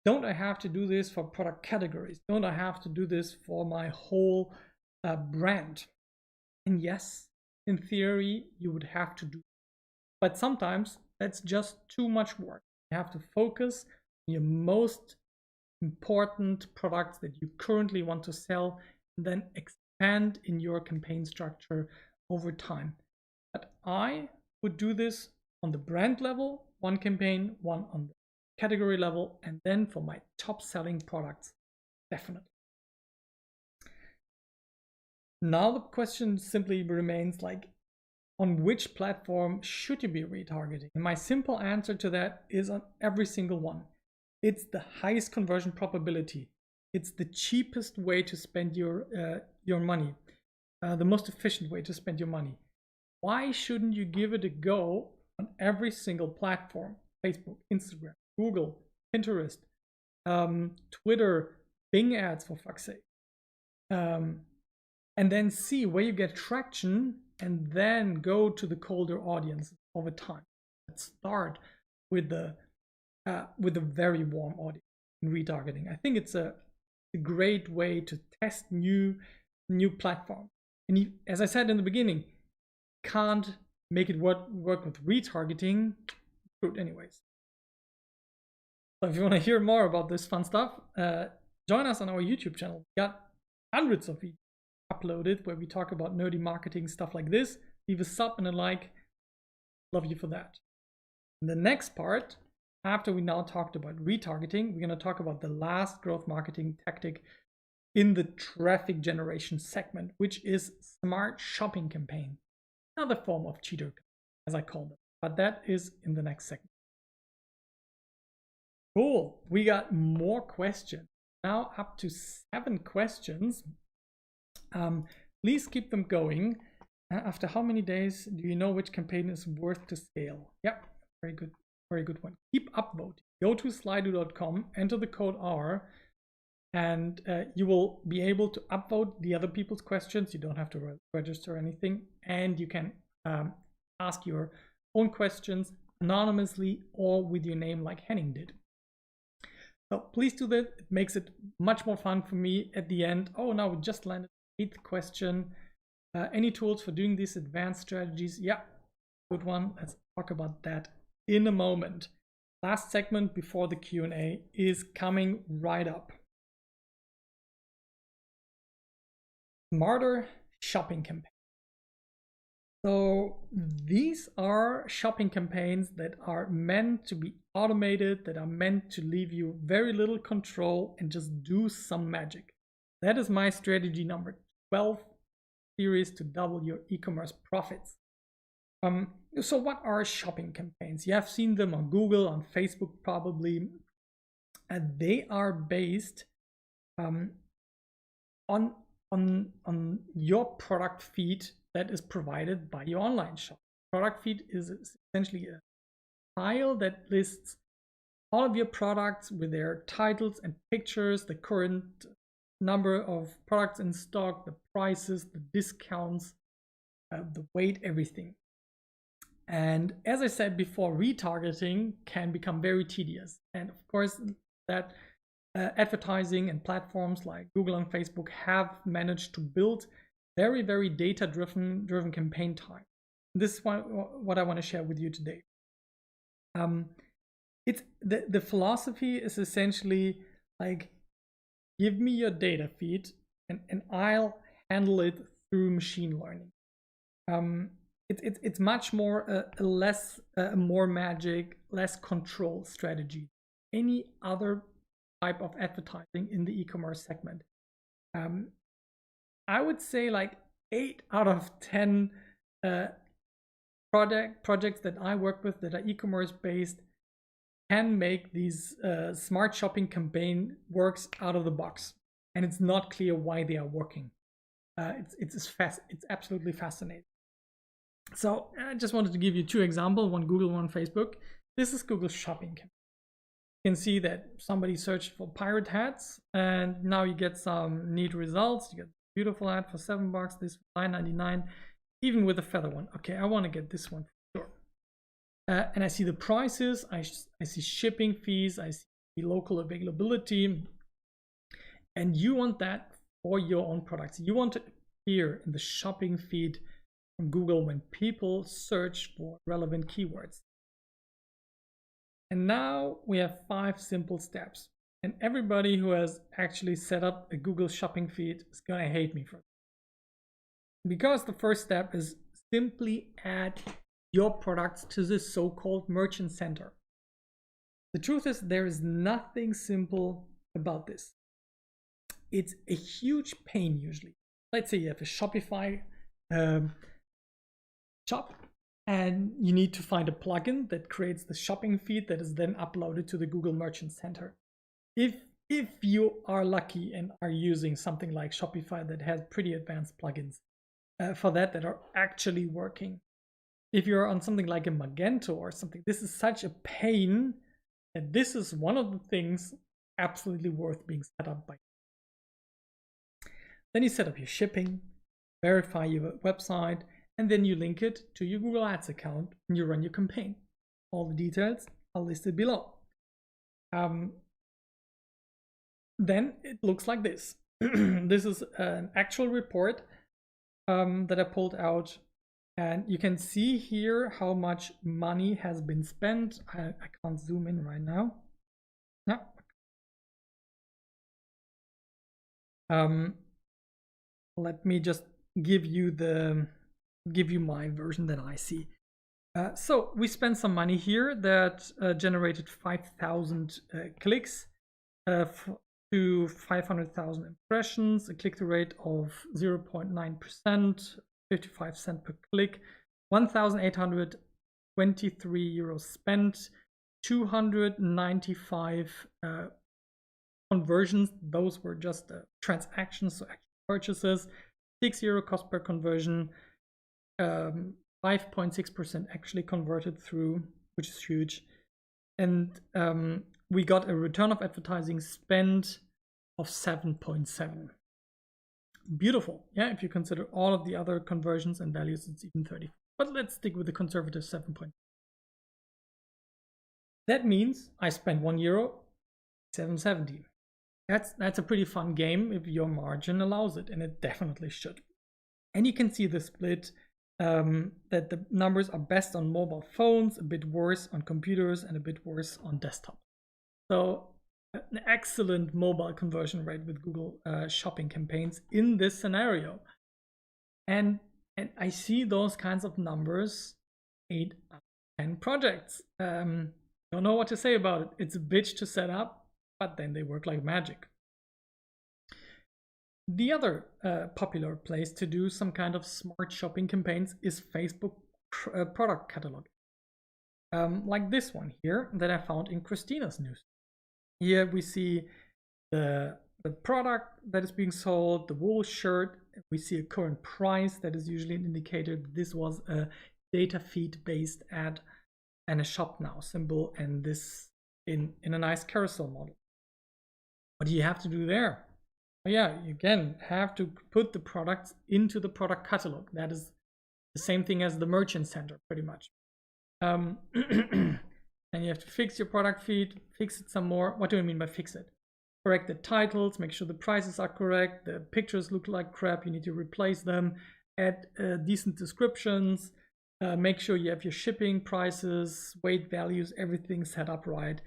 Don't I have to do this for product categories? Don't I have to do this for my whole brand? And yes, in theory, you would have to do it. But sometimes that's just too much work. You have to focus on your most important products that you currently want to sell, and then expand in your campaign structure over time. But I would do this on the brand level, one campaign, one on the category level, and then for my top selling products, definitely. Now the question simply remains, like, on which platform should you be retargeting? And my simple answer to that is on every single one. It's the highest conversion probability. It's the cheapest way to spend your money, the most efficient way to spend your money. Why shouldn't you give it a go on every single platform? Facebook, Instagram, Google, Pinterest, Twitter, Bing ads, for fuck's sake. And then see where you get traction, and then go to the colder audience over time. Let's start with a very warm audience in retargeting. I think it's a great way to test new platform. And as I said in the beginning, can't make it work with retargeting, good anyways. So if you want to hear more about this fun stuff, join us on our YouTube channel. We got hundreds of videos uploaded where we talk about nerdy marketing stuff like this. Leave a sub and a like. Love you for that. In the next part, after we now talked about retargeting, we're going to talk about the last growth marketing tactic in the traffic generation segment, which is smart shopping campaign. Another form of cheater, as I call them. But that is in the next segment. Cool. We got more questions. Now up to 7 questions. Please keep them going. After how many days do you know which campaign is worth to scale? Yep, very good very good one. Keep upvoting. Go to slido.com, enter the code R, and you will be able to upvote the other people's questions. You don't have to register anything, and you can ask your own questions anonymously or with your name like Henning did. So please do that. It makes it much more fun for me at the end. Oh, now we just landed the 8th question. Any tools for doing these advanced strategies? Yeah, good one. Let's talk about that in a moment. Last segment before the Q&A is coming right up. Smarter shopping campaigns. So these are shopping campaigns that are meant to be automated, that are meant to leave you very little control and just do some magic. That is my strategy number 12 series to double your e-commerce profits. So what are shopping campaigns? You have seen them on Google, on Facebook probably. And they are based on your product feed that is provided by your online shop. Product feed is essentially a file that lists all of your products with their titles and pictures, the current number of products in stock, the prices, the discounts, the weight, everything. And as I said before, retargeting can become very tedious. And of course, that advertising and platforms like Google and Facebook have managed to build very, very data-driven campaign time. This is what I want to share with you today. It's the philosophy is essentially like, give me your data feed and I'll handle it through machine learning. It's much more a more magic, less control strategy. Any other type of advertising in the e-commerce segment. I would say like 8 out of 10 projects that I work with that are e-commerce based can make these smart shopping campaign works out of the box, and it's not clear why they are working. It's absolutely fascinating. So I just wanted to give you 2 examples, one Google, one Facebook. This is Google shopping campaign. You can see that somebody searched for pirate hats, and now you get some neat results. You get a beautiful hat for $7, this for $9.99, even with a feather one. Okay, I want to get this one for sure. And I see the prices, I see shipping fees, I see the local availability, and you want that for your own products. You want to appear in the shopping feed from Google when people search for relevant keywords. And now we have 5 simple steps. And everybody who has actually set up a Google shopping feed is going to hate me for it. Because the first step is simply add your products to this so-called merchant center. The truth is, there is nothing simple about this. It's a huge pain usually. Let's say you have a Shopify shop, and you need to find a plugin that creates the shopping feed that is then uploaded to the Google Merchant Center. If you are lucky and are using something like Shopify that has pretty advanced plugins for that are actually working. If you're on something like a Magento or something, this is such a pain, and this is one of the things absolutely worth being set up by. Then you set up your shipping, verify your website, and then you link it to your Google Ads account and you run your campaign. All the details are listed below. Then it looks like this. This is an actual report that I pulled out, and you can see here how much money has been spent. I can't zoom in right now. No. Let me just give you my version that I see. So we spent some money here that generated 5,000 clicks to 500,000 impressions, a click-through rate of 0.9%, 55 cents per click, 1,823 euros spent, 295 conversions. Those were just transactions, so actual purchases. €6 cost per conversion, 5.6% actually converted through, which is huge. and we got a return of advertising spend of 7.7. Beautiful. Yeah, if you consider all of the other conversions and values, it's even 30. But let's stick with the conservative 7. That means I spent €1, 7.70. That's a pretty fun game if your margin allows it, and it definitely should. And you can see the split, that the numbers are best on mobile phones, a bit worse on computers, and a bit worse on desktop. So an excellent mobile conversion rate with Google shopping campaigns in this scenario. And I see those kinds of numbers 8 out of 10 projects. Don't know what to say about it. It's a bitch to set up, but then they work like magic. The other popular place to do some kind of smart shopping campaigns is Facebook product catalog. Like this one here that I found in Christina's news. Here we see the product that is being sold, the wool shirt. We see a current price that is usually an indicator that this was a data feed based ad, and a shop now symbol, and this in a nice carousel model. What do you have to do there? Well, yeah, you again have to put the products into the product catalog. That is the same thing as the merchant center, pretty much. And you have to fix your product feed, fix it some more. What do I mean by fix it? Correct the titles, make sure the prices are correct, the pictures look like crap, you need to replace them, add decent descriptions, make sure you have your shipping prices, weight values, everything set up right,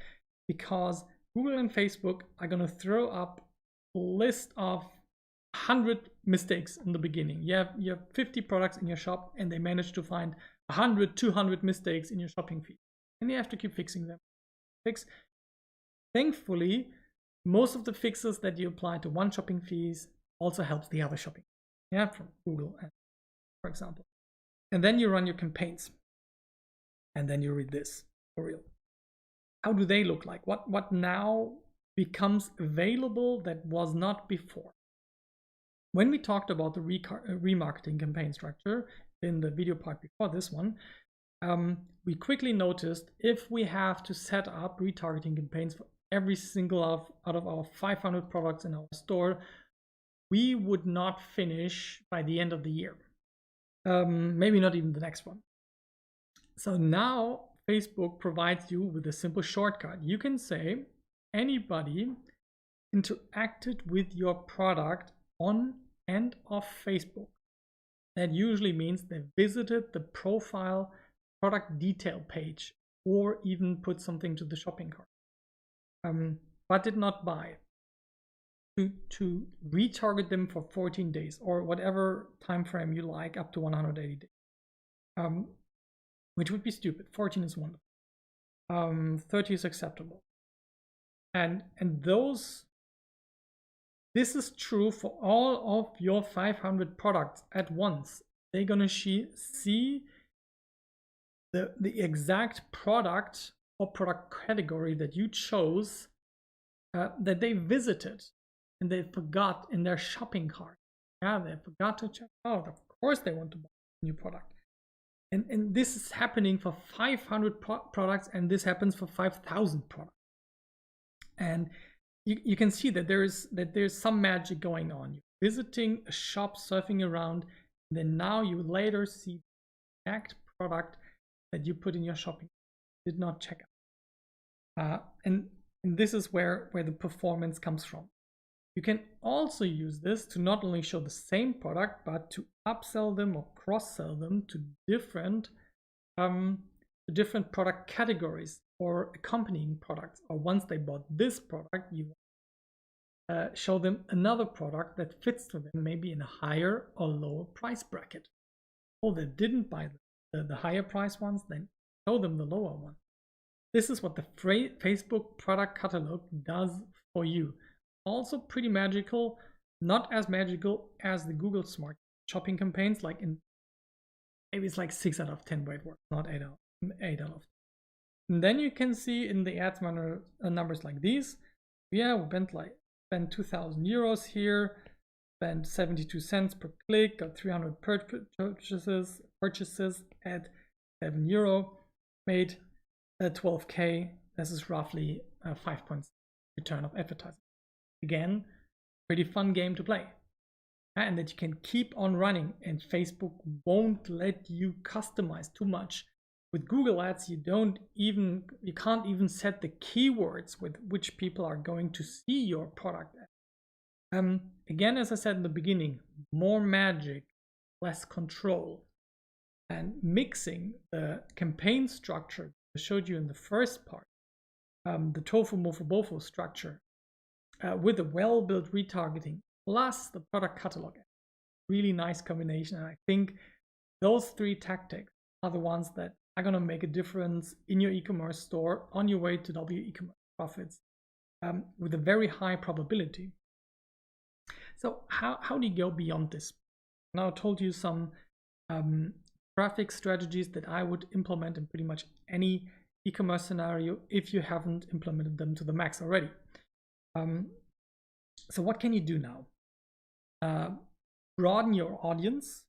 because Google and Facebook are going to throw up a list of 100 mistakes in the beginning. You have 50 products in your shop and they manage to find 100, 200 mistakes in your shopping feed. And you have to keep fixing them. Thankfully, most of the fixes that you apply to one shopping fees also helps the other shopping. Yeah, from Google, for example. And then you run your campaigns. And then you read this for real. How do they look like? What now becomes available that was not before? When we talked about the remarketing campaign structure in the video part before this one, we quickly noticed if we have to set up retargeting campaigns for every single out of our 500 products in our store, we would not finish by the end of the year. Maybe not even the next one. So now Facebook provides you with a simple shortcut. You can say anybody interacted with your product on and off Facebook. That usually means they visited the profile product detail page or even put something to the shopping cart, but did not buy. To retarget them for 14 days or whatever time frame you like, up to 180 days, which would be stupid. 14 is wonderful. 30 is acceptable, and this is true for all of your 500 products at once. They're gonna see the exact product or product category that you chose, that they visited and they forgot in their shopping cart. Yeah, they forgot to check out. Of course they want to buy a new product. And this is happening for 500 products, and this happens for 5,000 products. And you can see that there's some magic going on. You're visiting a shop, surfing around, and then now you later see the exact product that you put in your shopping did not check out. And this is where the performance comes from. You can also use this to not only show the same product, but to upsell them or cross-sell them to different product categories or accompanying products. Or once they bought this product, you show them another product that fits to them, maybe in a higher or lower price bracket. Oh, they didn't buy the higher price ones, then show them the lower one. This is what the Facebook product catalog does for you. Also pretty magical, not as magical as the Google Smart Shopping campaigns, like maybe it's like 6 out of 10 where it works, not 8 out of 10. And then you can see in the ads numbers like these. Yeah, we spent 2,000 euros here, spent 72 cents per click, got 300 purchases at €7, made 12K this is roughly 5 points return of advertising. Again, pretty fun game to play. And that you can keep on running, and Facebook won't let you customize too much. With Google Ads, you can't even set the keywords with which people are going to see your product. Again, as I said in the beginning, more magic, less control. And mixing the campaign structure I showed you in the first part, the ToFu, MoFu, BoFu structure, with a well-built retargeting plus the product catalog. Really nice combination. And I think those three tactics are the ones that are going to make a difference in your e-commerce store on your way to double your e-commerce profits with a very high probability. So how do you go beyond this? Now I told you some traffic strategies that I would implement in pretty much any e-commerce scenario if you haven't implemented them to the max already. So what can you do now? Broaden your audience.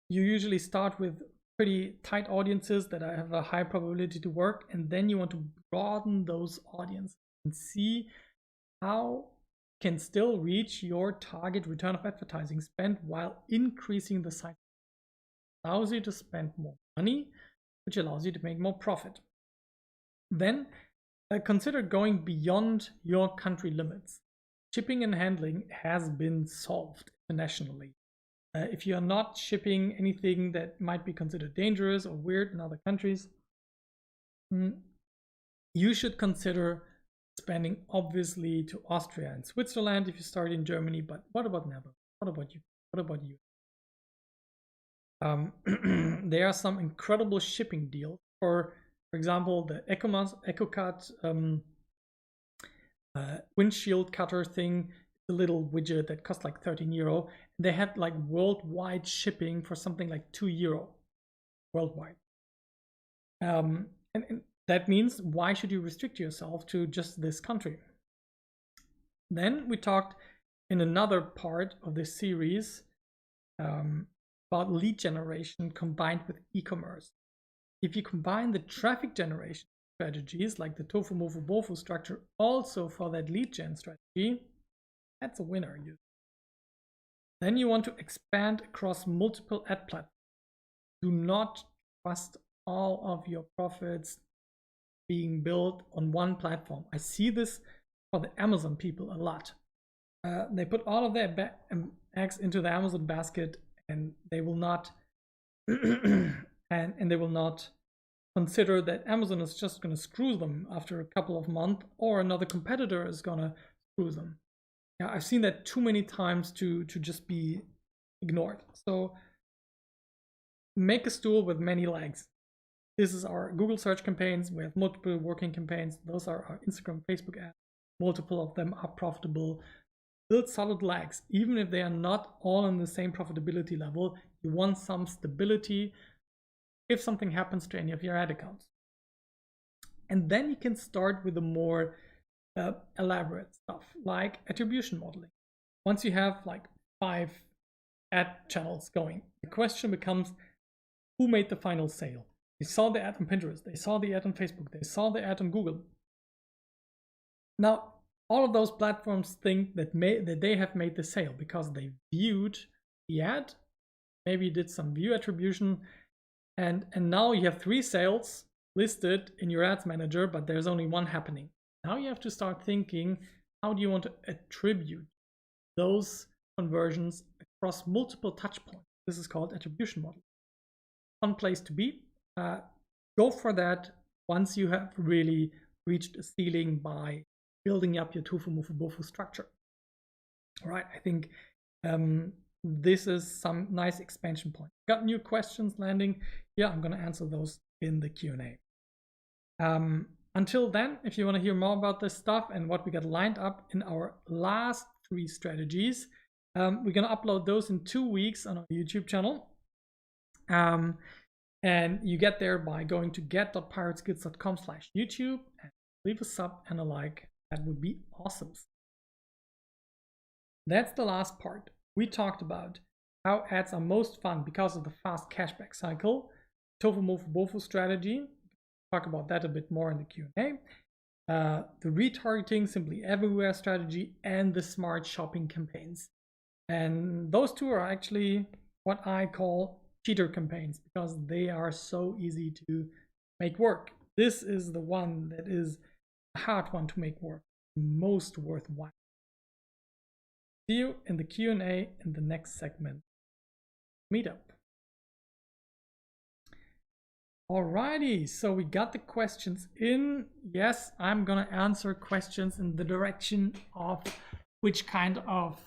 You usually start with pretty tight audiences that have a high probability to work, and then you want to broaden those audiences and see how you can still reach your target return of advertising spend while increasing the size. It allows you to spend more money, which allows you to make more profit. Then consider going beyond your country limits. Shipping and handling has been solved internationally. If you are not shipping anything that might be considered dangerous or weird in other countries, you should consider expanding obviously to Austria and Switzerland if you start in Germany. But what about Netherlands? What about you? What about you? There are some incredible shipping deals. For example, the EcoCut windshield cutter thing, the little widget that costs like 13 euro. They had like worldwide shipping for something like 2 euro worldwide. And that means, why should you restrict yourself to just this country? Then we talked in another part of this series about lead generation combined with e-commerce. If you combine the traffic generation strategies like the ToFu, MoFu, BoFu structure also for that lead gen strategy, that's a winner. Then you want to expand across multiple ad platforms. Do not trust all of your profits being built on one platform. I see this for the Amazon people a lot. They put all of their eggs into the Amazon basket, and they will not and they will not consider that Amazon is just going to screw them after a couple of months, or another competitor is going to screw them. Yeah, I've seen that too many times to just be ignored. So make a stool with many legs. This is our Google search campaigns. We have multiple working campaigns. Those are our Instagram, Facebook ads. Multiple of them are profitable. Build solid legs. Even if they are not all on the same profitability level, you want some stability if something happens to any of your ad accounts. And then you can start with the more elaborate stuff like attribution modeling. Once you have like 5 ad channels going, the question becomes, who made the final sale? They saw the ad on Pinterest, they saw the ad on Facebook, they saw the ad on Google. Now, all of those platforms think that they have made the sale because they viewed the ad, maybe did some view attribution, and now you have 3 sales listed in your ads manager, but there's only one happening. Now you have to start thinking, how do you want to attribute those conversions across multiple touch points? This is called attribution modeling. Fun place to be. Go for that once you have really reached a ceiling by building up your ToFu, MoFu, BoFu structure. All right, I think this is some nice expansion point. Got new questions landing? Yeah, I'm going to answer those in the Q&A. Until then, if you want to hear more about this stuff and what we got lined up in our last 3 strategies, we're going to upload those in 2 weeks on our YouTube channel. And you get there by going to get.pirateskills.com/YouTube and leave a sub and a like. That would be awesome. That's the last part. We talked about how ads are most fun because of the fast cashback cycle, ToFu, MoFu, BoFu strategy, talk about that a bit more in the Q&A. The retargeting, simply everywhere strategy, and the smart shopping campaigns. And those two are actually what I call cheater campaigns because they are so easy to make work. This is the one that is a hard one to make work, most worthwhile. See you in the Q&A in the next segment. Meetup. Alrighty, so we got the questions in. Yes, I'm gonna answer questions in the direction of which kind of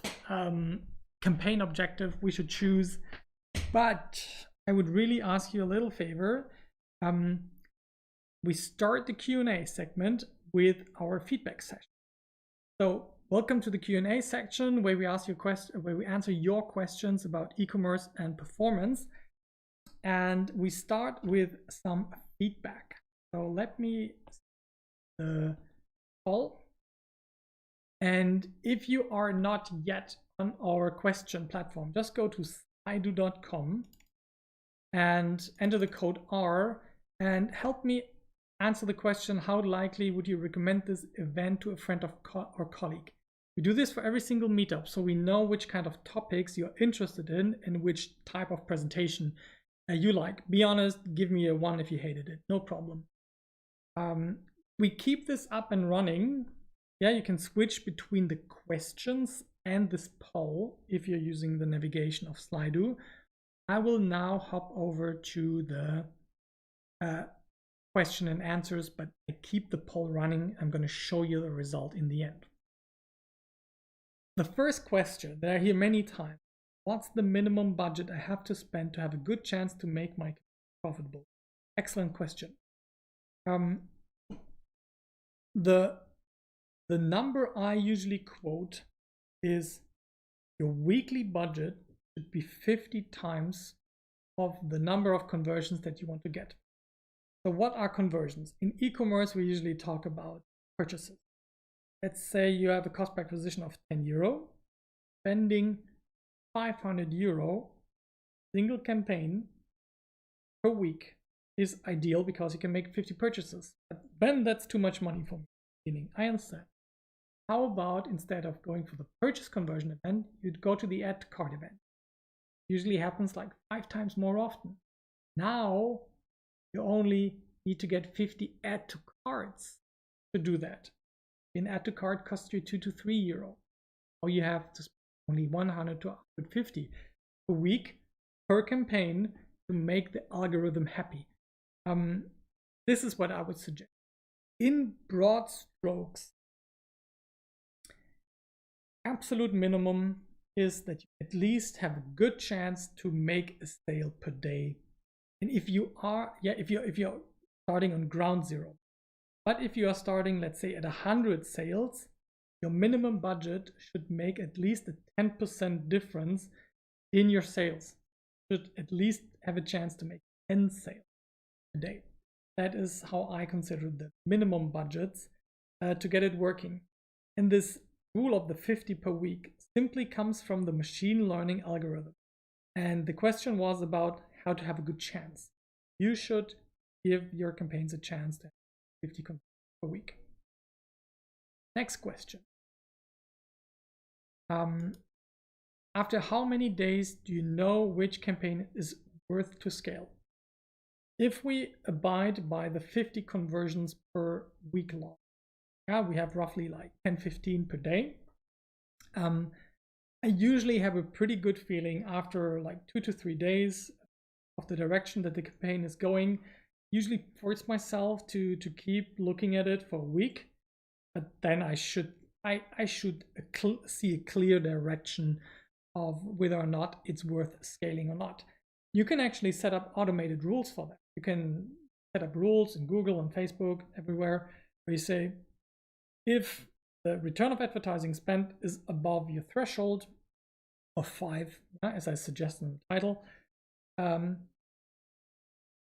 campaign objective we should choose. But I would really ask you a little favor. We start the Q&A segment with our feedback session. So welcome to the Q&A section where we answer your questions about e-commerce and performance. And we start with some feedback. So let me the poll. And if you are not yet on our question platform, just go to slido.com and enter the code R and help me answer the question, how likely would you recommend this event to a friend or colleague? We do this for every single meetup, so we know which kind of topics you're interested in and which type of presentation you like. Be honest, give me a 1 if you hated it, no problem. We keep this up and running. Yeah, you can switch between the questions and this poll if you're using the navigation of Slido. I will now hop over to the question and answers, but I keep the poll running. I'm going to show you the result in the end. The first question that I hear many times: what's the minimum budget I have to spend to have a good chance to make my campaign profitable? Excellent question. The number I usually quote is your weekly budget should be 50 times of the number of conversions that you want to get. So what are conversions? In e-commerce, we usually talk about purchases. Let's say you have a cost per acquisition of 10 euro, spending 500 euro single campaign per week is ideal because you can make 50 purchases. But then that's too much money for me. I understand. How about instead of going for the purchase conversion event, you'd go to the add to cart event? Usually happens like 5 times more often. Now you only need to get 50 add to carts to do that. An add to cart costs you 2 to 3 euro. Or you have to spend only 100 to 150 a week per campaign to make the algorithm happy. This is what I would suggest. In broad strokes, absolute minimum is that you at least have a good chance to make a sale per day. And if you are, if you're starting on ground zero, but if you are starting, let's say, at 100 sales, your minimum budget should make at least a 10% difference in your sales. Should at least have a chance to make 10 sales a day. That is how I consider the minimum budgets to get it working. And this rule of the 50 per week simply comes from the machine learning algorithm. And the question was about how to have a good chance. You should give your campaigns a chance to have 50 per week. Next question. After how many days do you know which campaign is worth to scale? If we abide by the 50 conversions per week law, we have roughly like 10-15 per day. I usually have a pretty good feeling after like 2 to 3 days of the direction that the campaign is going. Usually force myself to keep looking at it for a week, but then I should see a clear direction of whether or not it's worth scaling or not. You can actually set up automated rules for that. You can set up rules in Google and Facebook, everywhere, where you say, if the return of advertising spent is above your threshold of 5, as I suggest in the title,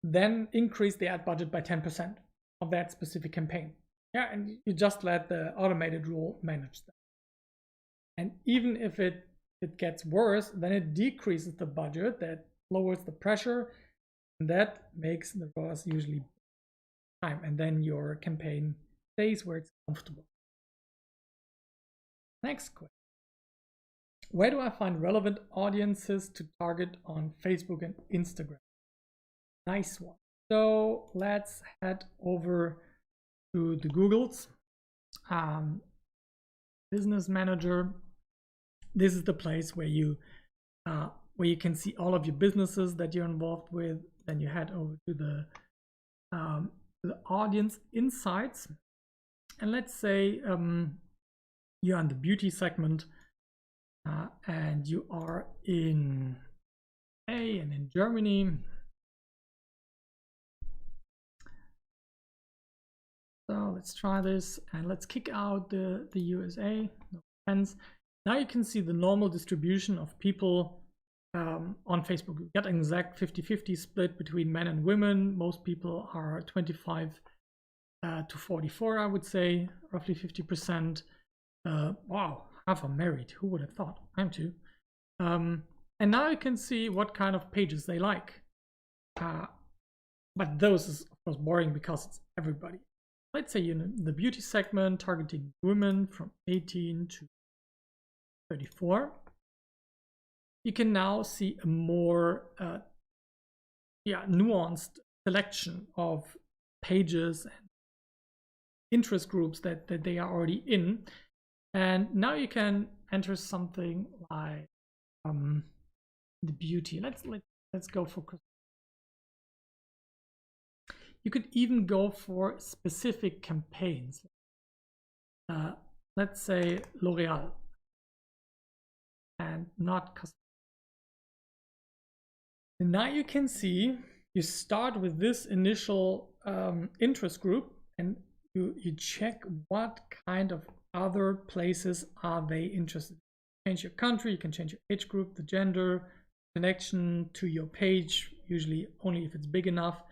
then increase the ad budget by 10% of that specific campaign. Yeah, and you just let the automated rule manage that. And even if it gets worse, then it decreases the budget, that lowers the pressure, and that makes the ROAS usually. time, and then your campaign stays where it's comfortable. Next question. Where do I find relevant audiences to target on Facebook and Instagram? Nice one. So let's head over to the Google's Business Manager. This is the place where you can see all of your businesses that you're involved with. Then you head over to the audience insights, and let's say you're on the beauty segment and you are in and in Germany. So let's try this, and let's kick out the USA. No offense. Now you can see the normal distribution of people on Facebook. You get an exact 50-50 split between men and women. Most people are 25 to 44, I would say, roughly 50%. Wow, half are married. Who would have thought? I'm too. And now you can see what kind of pages they like. But those is of course boring because it's everybody. Let's say in the beauty segment, targeting women from 18 to 34. You can now see a more nuanced selection of pages and interest groups that they are already in. And now you can enter something like the beauty. Let's go for. You could even go for specific campaigns. Let's say L'Oreal, and not custom. And now you can see you start with this initial interest group, and you check what kind of other places are they interested in. Change your country, you can change your age group, the gender, connection to your page, usually only if it's big enough.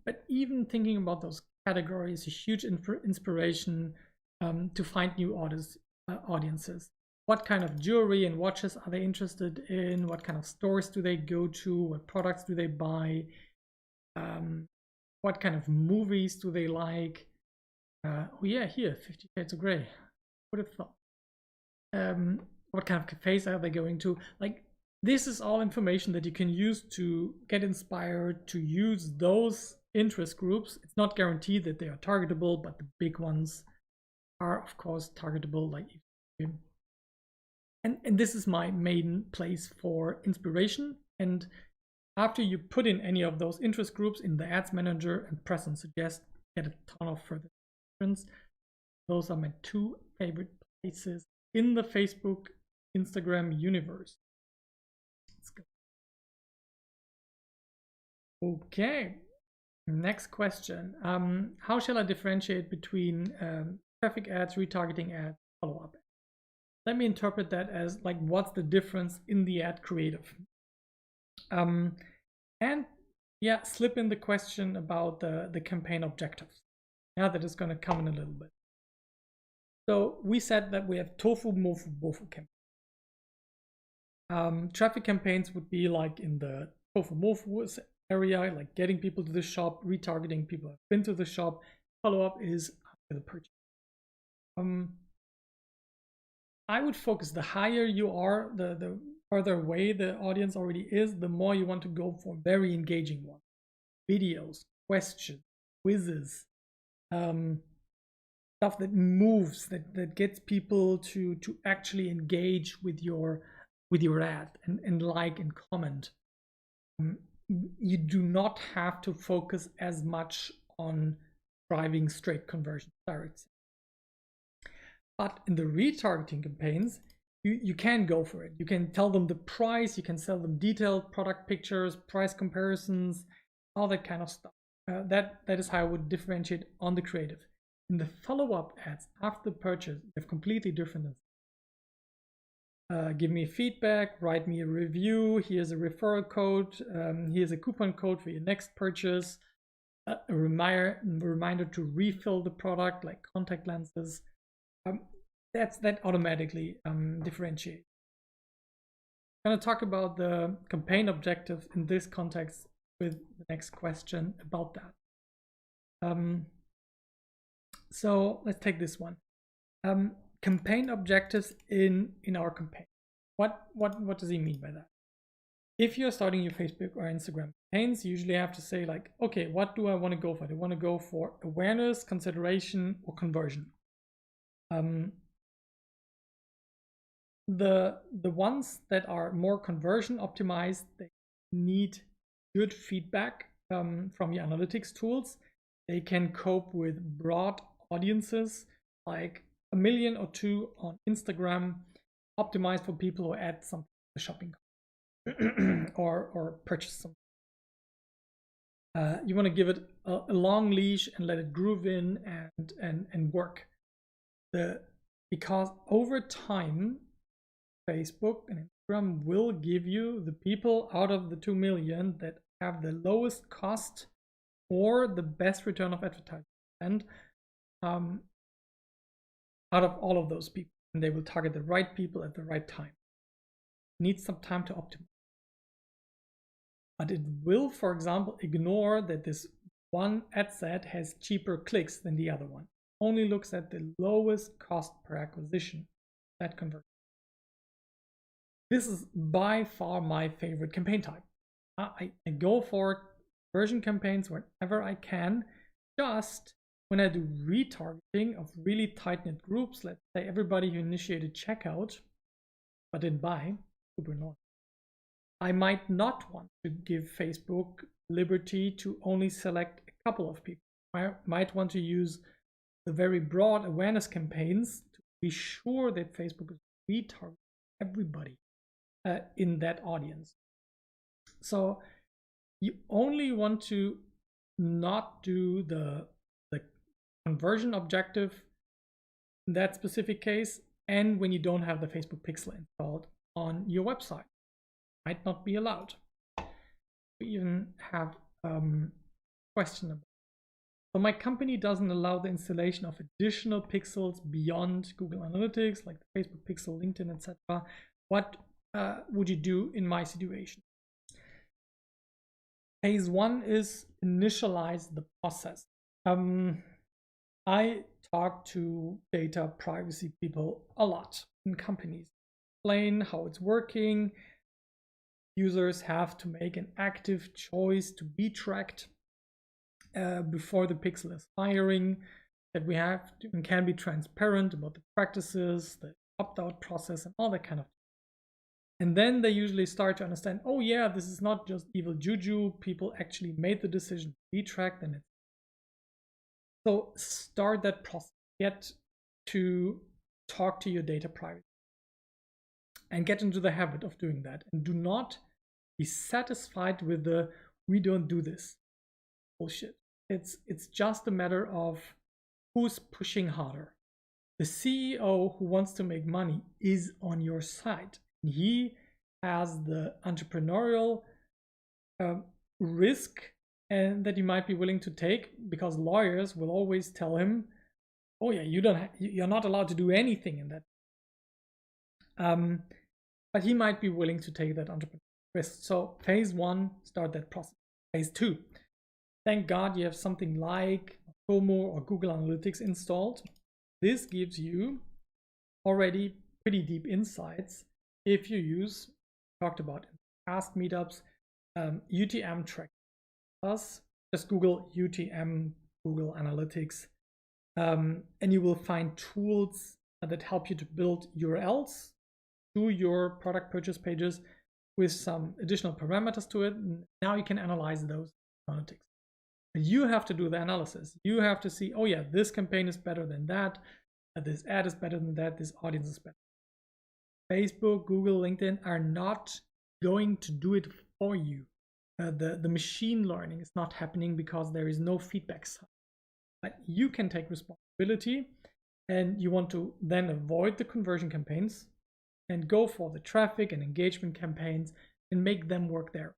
But even thinking about those categories is a huge inspiration to find new audiences. What kind of jewelry and watches are they interested in? What kind of stores do they go to? What products do they buy? What kind of movies do they like? Oh yeah, here, 50 Shades of Grey. Would have thought. What kind of cafes are they going to? Like, this is all information that you can use to get inspired to use those interest groups. It's not guaranteed that they are targetable, but the big ones are of course targetable, like and this is my main place for inspiration. And after you put in any of those interest groups in the ads manager and press on suggest, get a ton of further suggestions. Those are my two favorite places in the Facebook Instagram universe. Let's go. Okay, next question. How shall I differentiate between traffic ads, retargeting ads, follow-up ads? Let me interpret that as like, what's the difference in the ad creative? And yeah, slip in the question about the campaign objectives. Yeah, that is going to come in a little bit. So we said that we have ToFu, MoFu, BoFu campaigns. Traffic campaigns would be like in the ToFu, MoFu area, like getting people to the shop, retargeting people who have been to the shop. Follow-up is after the purchase. I would focus, the higher you are, the further away the audience already is, the more you want to go for very engaging ones. Videos, questions, quizzes, stuff that moves, that gets people to actually engage with your ad and like and comment. You do not have to focus as much on driving straight conversion direct. But in the retargeting campaigns, you can go for it. You can tell them the price, you can sell them detailed product pictures, price comparisons, all that kind of stuff. That is how I would differentiate on the creative. In the follow-up ads after the purchase, you have completely different. Give me feedback, write me a review, here's a referral code, here's a coupon code for your next purchase, a reminder to refill the product, like contact lenses. That automatically differentiates. I'm going to talk about the campaign objectives in this context with the next question about that. So let's take this one. Campaign objectives in our campaign. What does he mean by that? If you're starting your Facebook or Instagram campaigns, you usually have to say like, okay, what do I want to go for? Do I want to go for awareness, consideration, or conversion? The ones that are more conversion optimized, they need good feedback from your analytics tools. They can cope with broad audiences, like 1 million or 2 on Instagram, optimized for people who add something to the shopping cart or purchase something. You want to give it a long leash and let it groove in and work. Because over time, Facebook and Instagram will give you the people out of the 2 million that have the lowest cost or the best return of advertising spend out of all of those people, and they will target the right people at the right time. It needs some time to optimize, but it will, for example, ignore that this one ad set has cheaper clicks than the other one. Only looks at the lowest cost per acquisition, that conversion. This is by far my favorite campaign type. I go for conversion campaigns whenever I can. Just when I do retargeting of really tight-knit groups, let's say everybody who initiated checkout but didn't buy, super annoying. I might not want to give Facebook liberty to only select a couple of people. I might want to use the very broad awareness campaigns to be sure that Facebook is retargeting everybody in that audience. So you only want to not do the conversion objective in that specific case, and when you don't have the Facebook pixel installed on your website. Might not be allowed. We even have questionable. So my company doesn't allow the installation of additional pixels beyond Google Analytics, like the Facebook pixel, LinkedIn, etc. What would you do in my situation? Phase 1 is initialize the process. I talk to data privacy people a lot in companies, explain how it's working. Users have to make an active choice to be tracked before the pixel is firing, that we have to and can be transparent about the practices, the opt-out process, and all that kind of thing. And then they usually start to understand, oh yeah, this is not just evil juju, people actually made the decision to be tracked. And so start that process, get to talk to your data privacy and get into the habit of doing that, and do not be satisfied with the we don't do this bullshit. It's just a matter of who's pushing harder. The CEO who wants to make money is on your side. He has the entrepreneurial risk and that you might be willing to take, because lawyers will always tell him, oh yeah, you're not allowed to do anything in that. But he might be willing to take that entrepreneurial risk. So phase 1, start that process. Phase 2, thank God you have something like ToFu or Google Analytics installed. This gives you already pretty deep insights if you use, talked about in past meetups, UTM track. Plus, just Google UTM, Google Analytics, and you will find tools that help you to build URLs to your product purchase pages with some additional parameters to it. Now you can analyze those analytics. You have to do the analysis. You have to see, oh yeah, this campaign is better than that, this ad is better than that, this audience is better. Facebook, Google, LinkedIn are not going to do it for you. The machine learning is not happening because there is no feedback side. But you can take responsibility, and you want to then avoid the conversion campaigns and go for the traffic and engagement campaigns and make them work there.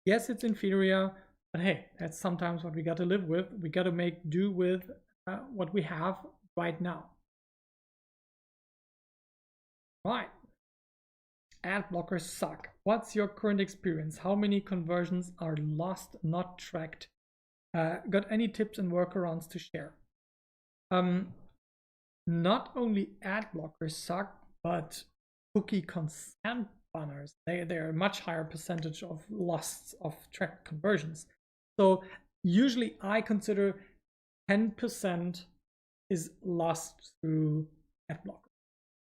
Yes, it's inferior, but hey, that's sometimes what we got to live with. We got to make do with what we have right now. Right. Ad blockers suck. What's your current experience? How many conversions are lost, not tracked Got any tips and workarounds to share? Not only ad blockers suck, but cookie consent banners, they're a much higher percentage of loss of tracked conversions. So usually I consider 10% is lost through ad blocker.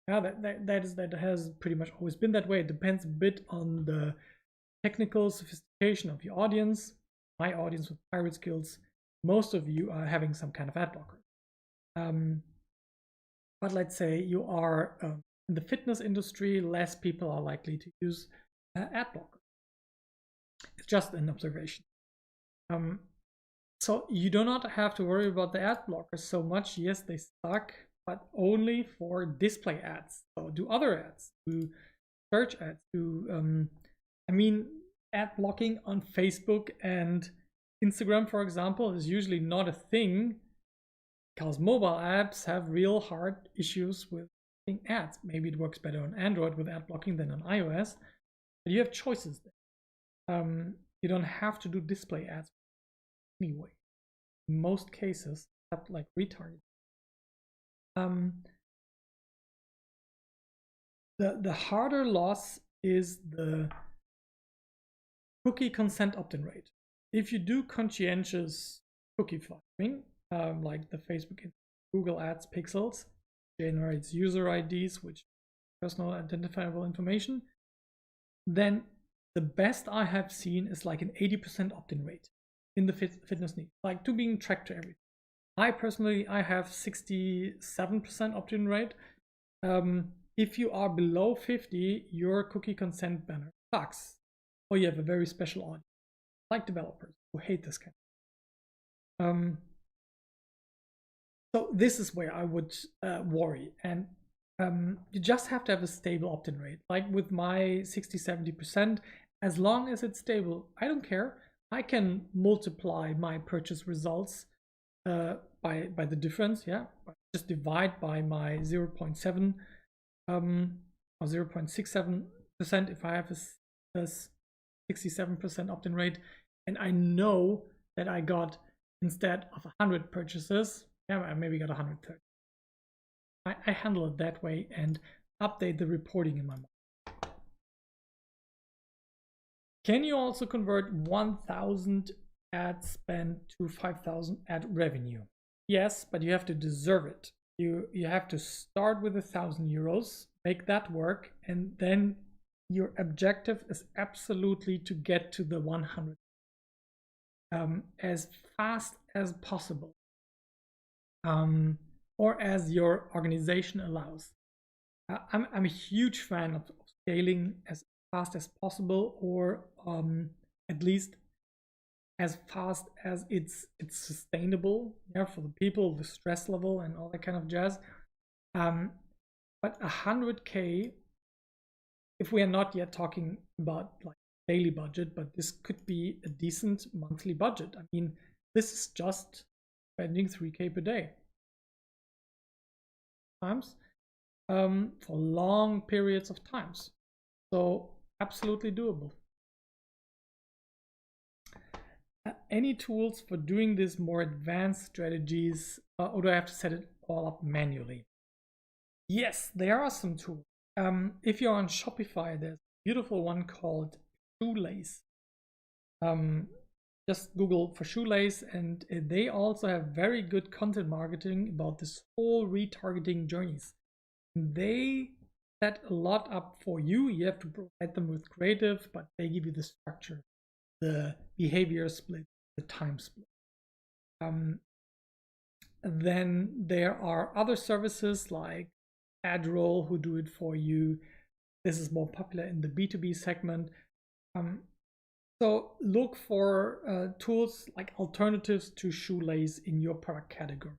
Yeah, that has pretty much always been that way. It depends a bit on the technical sophistication of your audience. My audience with pirate skills, most of you are having some kind of ad blocker. But let's say you are in the fitness industry, less people are likely to use ad blocker. It's just an observation. So you do not have to worry about the ad blockers so much. Yes, they suck, but only for display ads. So do other ads, do search ads, do ad blocking on Facebook and Instagram, for example, is usually not a thing because mobile apps have real hard issues with ads. Maybe it works better on Android with ad blocking than on iOS, but you have choices there. You don't have to do display ads anyway. In most cases, except like retargeting. The harder loss is the cookie consent opt-in rate. If you do conscientious cookie filtering, like the Facebook and Google Ads pixels, generates user IDs, which personal identifiable information, then the best I have seen is like an 80% opt-in rate in the fitness niche, like to being tracked to everything. I personally, I have 67% opt-in rate. If you are below 50, your cookie consent banner sucks, or you have a very special audience, like developers who hate this kind. So this is where I would worry, and you just have to have a stable opt-in rate. Like with my 60-70%, as long as it's stable, I don't care. I can multiply my purchase results by the difference, yeah. Just divide by my 0.7 or 0.67% if I have a 67% opt-in rate, and I know that I got, instead of 100 purchases, yeah, I maybe got 130. I handle it that way and update the reporting in my mind. Can you also convert 1,000 ad spend to 5,000 ad revenue? Yes, but you have to deserve it. You have to start with €1,000, make that work, and then your objective is absolutely to get to the 100 as fast as possible, or as your organization allows. I'm a huge fan of scaling as fast as possible, or at least as fast as it's sustainable, yeah, for the people, the stress level and all that kind of jazz. But 100K, if we are not yet talking about like daily budget, but this could be a decent monthly budget. I mean, this is just spending 3K per day times for long periods of times. So absolutely doable. Any tools for doing this more advanced strategies, or do I have to set it all up manually? Yes, there are some tools. If you're on Shopify, there's a beautiful one called Shoelace. Just Google for Shoelace, and they also have very good content marketing about this whole retargeting journeys. They set a lot up for you. You have to provide them with creative, but they give you the structure, the behavior split, the time split. Then there are other services like AdRoll who do it for you. This is more popular in the B2B segment. So look for tools like alternatives to Shoelace in your product category.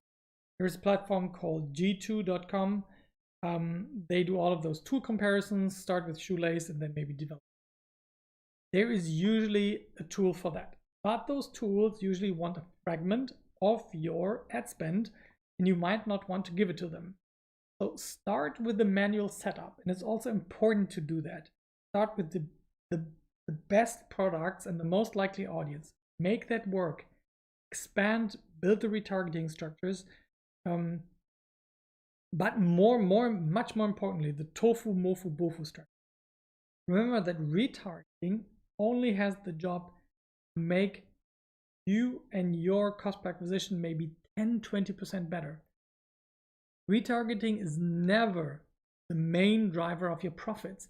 There's a platform called g2.com. They do all of those tool comparisons, start with Shoelace and then maybe develop. There is usually a tool for that, but those tools usually want a fragment of your ad spend and you might not want to give it to them. So start with the manual setup, and it's also important to do that. Start with the best products and the most likely audience. Make that work. expand, build the retargeting structures, but much more importantly, the ToFu, MoFu, BoFu structure. Remember that retargeting only has the job to make you and your cost per acquisition maybe 10-20% better. Retargeting is never the main driver of your profits,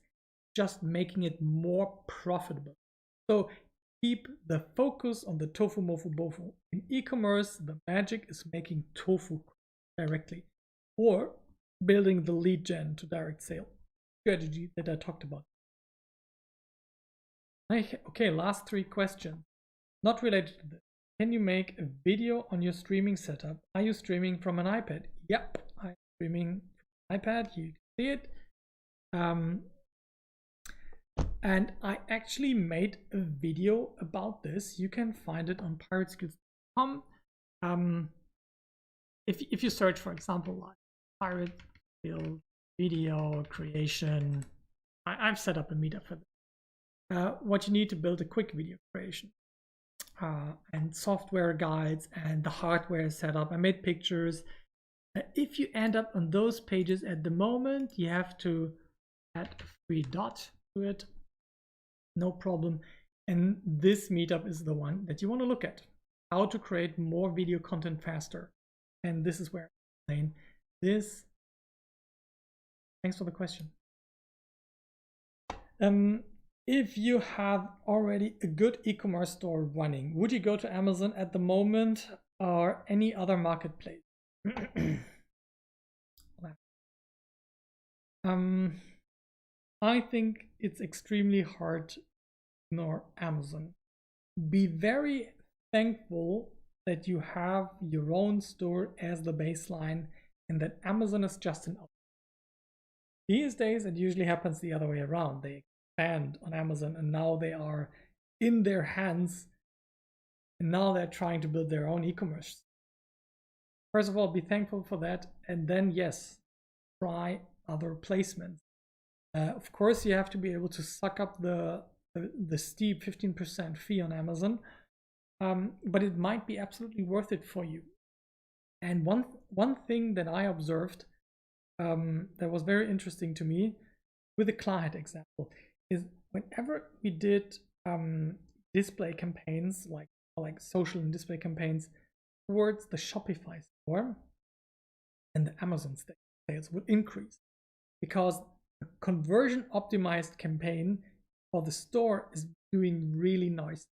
just making it more profitable. So keep the focus on the ToFu, MoFu, BoFu. In e-commerce, the magic is making ToFu directly or building the lead gen to direct sale strategy that I talked about. Okay, last 3 questions, not related to this. Can you make a video on your streaming setup? Are you streaming from an iPad? Yep, I'm streaming from an iPad. You can see it. And I actually made a video about this. You can find it on pirateskills.com. If you search, for example, like pirate skill video creation, I've set up a meetup for this. What you need to build a quick video creation, and software guides and the hardware setup. I made pictures. If you end up on those pages at the moment, you have to add a 3 dot to it. No problem. And this meetup is the one that you want to look at. How to create more video content faster. And this is where I'm saying this. Thanks for the question. If you have already a good e-commerce store running, would you go to Amazon at the moment or any other marketplace? I think it's extremely hard to ignore Amazon. Be very thankful that you have your own store as the baseline and that Amazon is just an option. These days, it usually happens the other way around. They expand on Amazon and now they are in their hands and now they're trying to build their own e-commerce. First of all, be thankful for that. And then, yes, try other placements. Of course, you have to be able to suck up the steep 15% fee on Amazon, but it might be absolutely worth it for you. And one thing that I observed that was very interesting to me with the client example is whenever we did display campaigns like social and display campaigns towards the Shopify store, and the Amazon sales would increase because a conversion optimized campaign for the store is doing really nice.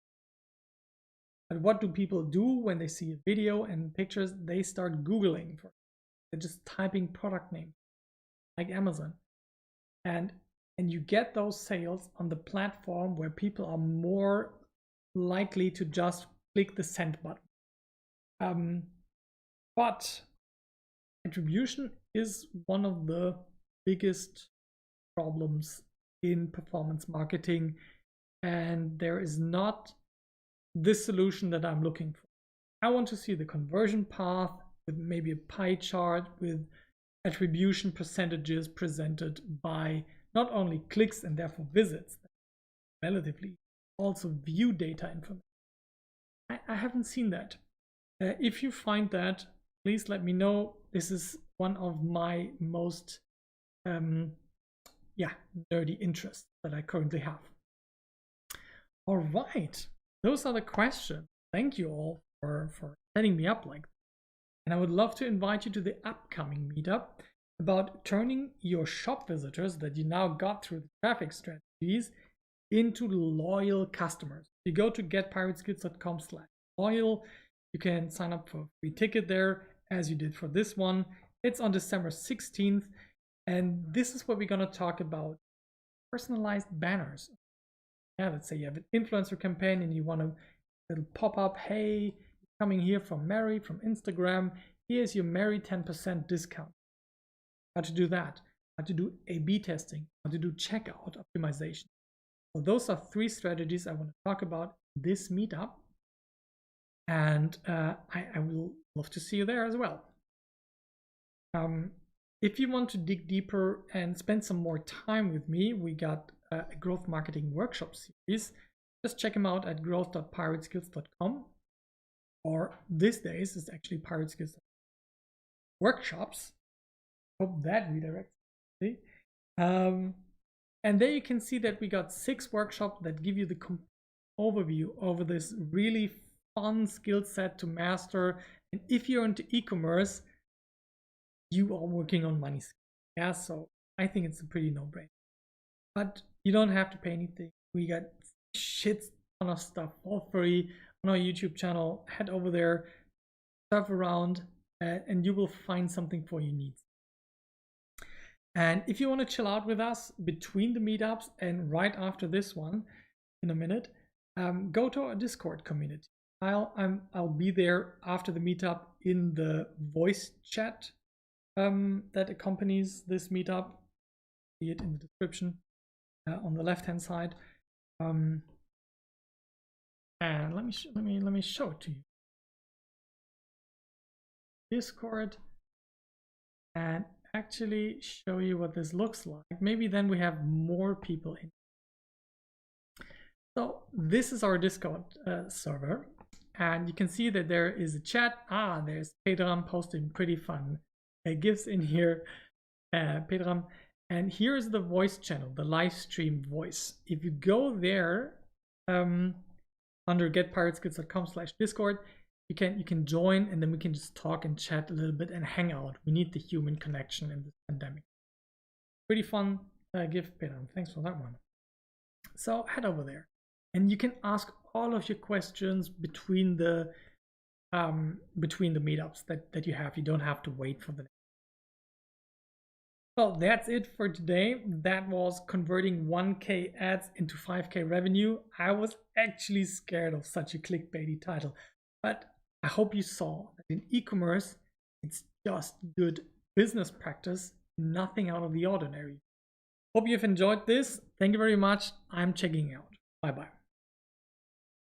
But what do people do when they see a video and pictures? They start Googling for it. They're just typing product name like Amazon. And you get those sales on the platform where people are more likely to just click the send button. But attribution is one of the biggest problems in performance marketing, and there is not this solution that I'm looking for. I want to see the conversion path with maybe a pie chart with attribution percentages presented by not only clicks and therefore visits, relatively also view data information. I haven't seen that. If you find that, please let me know. This is one of my most nerdy interests that I currently have. All right, those are the questions. Thank you all for setting me up like that. And I would love to invite you to the upcoming meetup about turning your shop visitors that you now got through the traffic strategies into loyal customers. If you go to getpirateskills.com/loyal, you can sign up for a free ticket there as you did for this one. It's on December 16th. And this is what we're going to talk about: personalized banners. Yeah, let's say you have an influencer campaign and you want a little pop-up, hey, coming here from Mary from Instagram, here's your Mary 10% discount. How to do that, how to do A/B testing, how to do checkout optimization. So those are 3 strategies I want to talk about in this meetup. And I will love to see you there as well. If you want to dig deeper and spend some more time with me, we got a growth marketing workshop series. Just check them out at growth.pirateskills.com. or these days it's actually Pirate Skills workshops. Hope that redirects. See? And there you can see that we got 6 workshops that give you the complete overview over this really fun skill set to master. And if you're into e-commerce, you are working on money skills. Yeah, so I think it's a pretty no-brainer. But you don't have to pay anything. We got shit ton of stuff for free on our YouTube channel. Head over there, surf around, and you will find something for your needs. And if you want to chill out with us between the meetups and right after this one in a minute, go to our Discord community. I'll be there after the meetup in the voice chat that accompanies this meetup. See it in the description on the left-hand side. And let me show it to you. Discord, and actually show you what this looks like. Maybe then we have more people in. So this is our Discord server, and you can see that there is a chat. There's Pedram posting pretty fun GIFs in here. Pedram, and here's the voice channel, the live stream voice. If you go there under getpirateskills.com/discord, you can join, and then we can just talk and chat a little bit and hang out. We need the human connection in this pandemic. Pretty fun GIF, Pedram. Thanks for that one. So head over there, and you can ask all of your questions between the meetups that you have. You don't have to wait for the next. Well, that's it for today. That was converting 1K ads into 5K revenue. I was actually scared of such a clickbaity title, but I hope you saw that in e-commerce, it's just good business practice, nothing out of the ordinary. Hope you've enjoyed this. Thank you very much. I'm checking out. Bye-bye.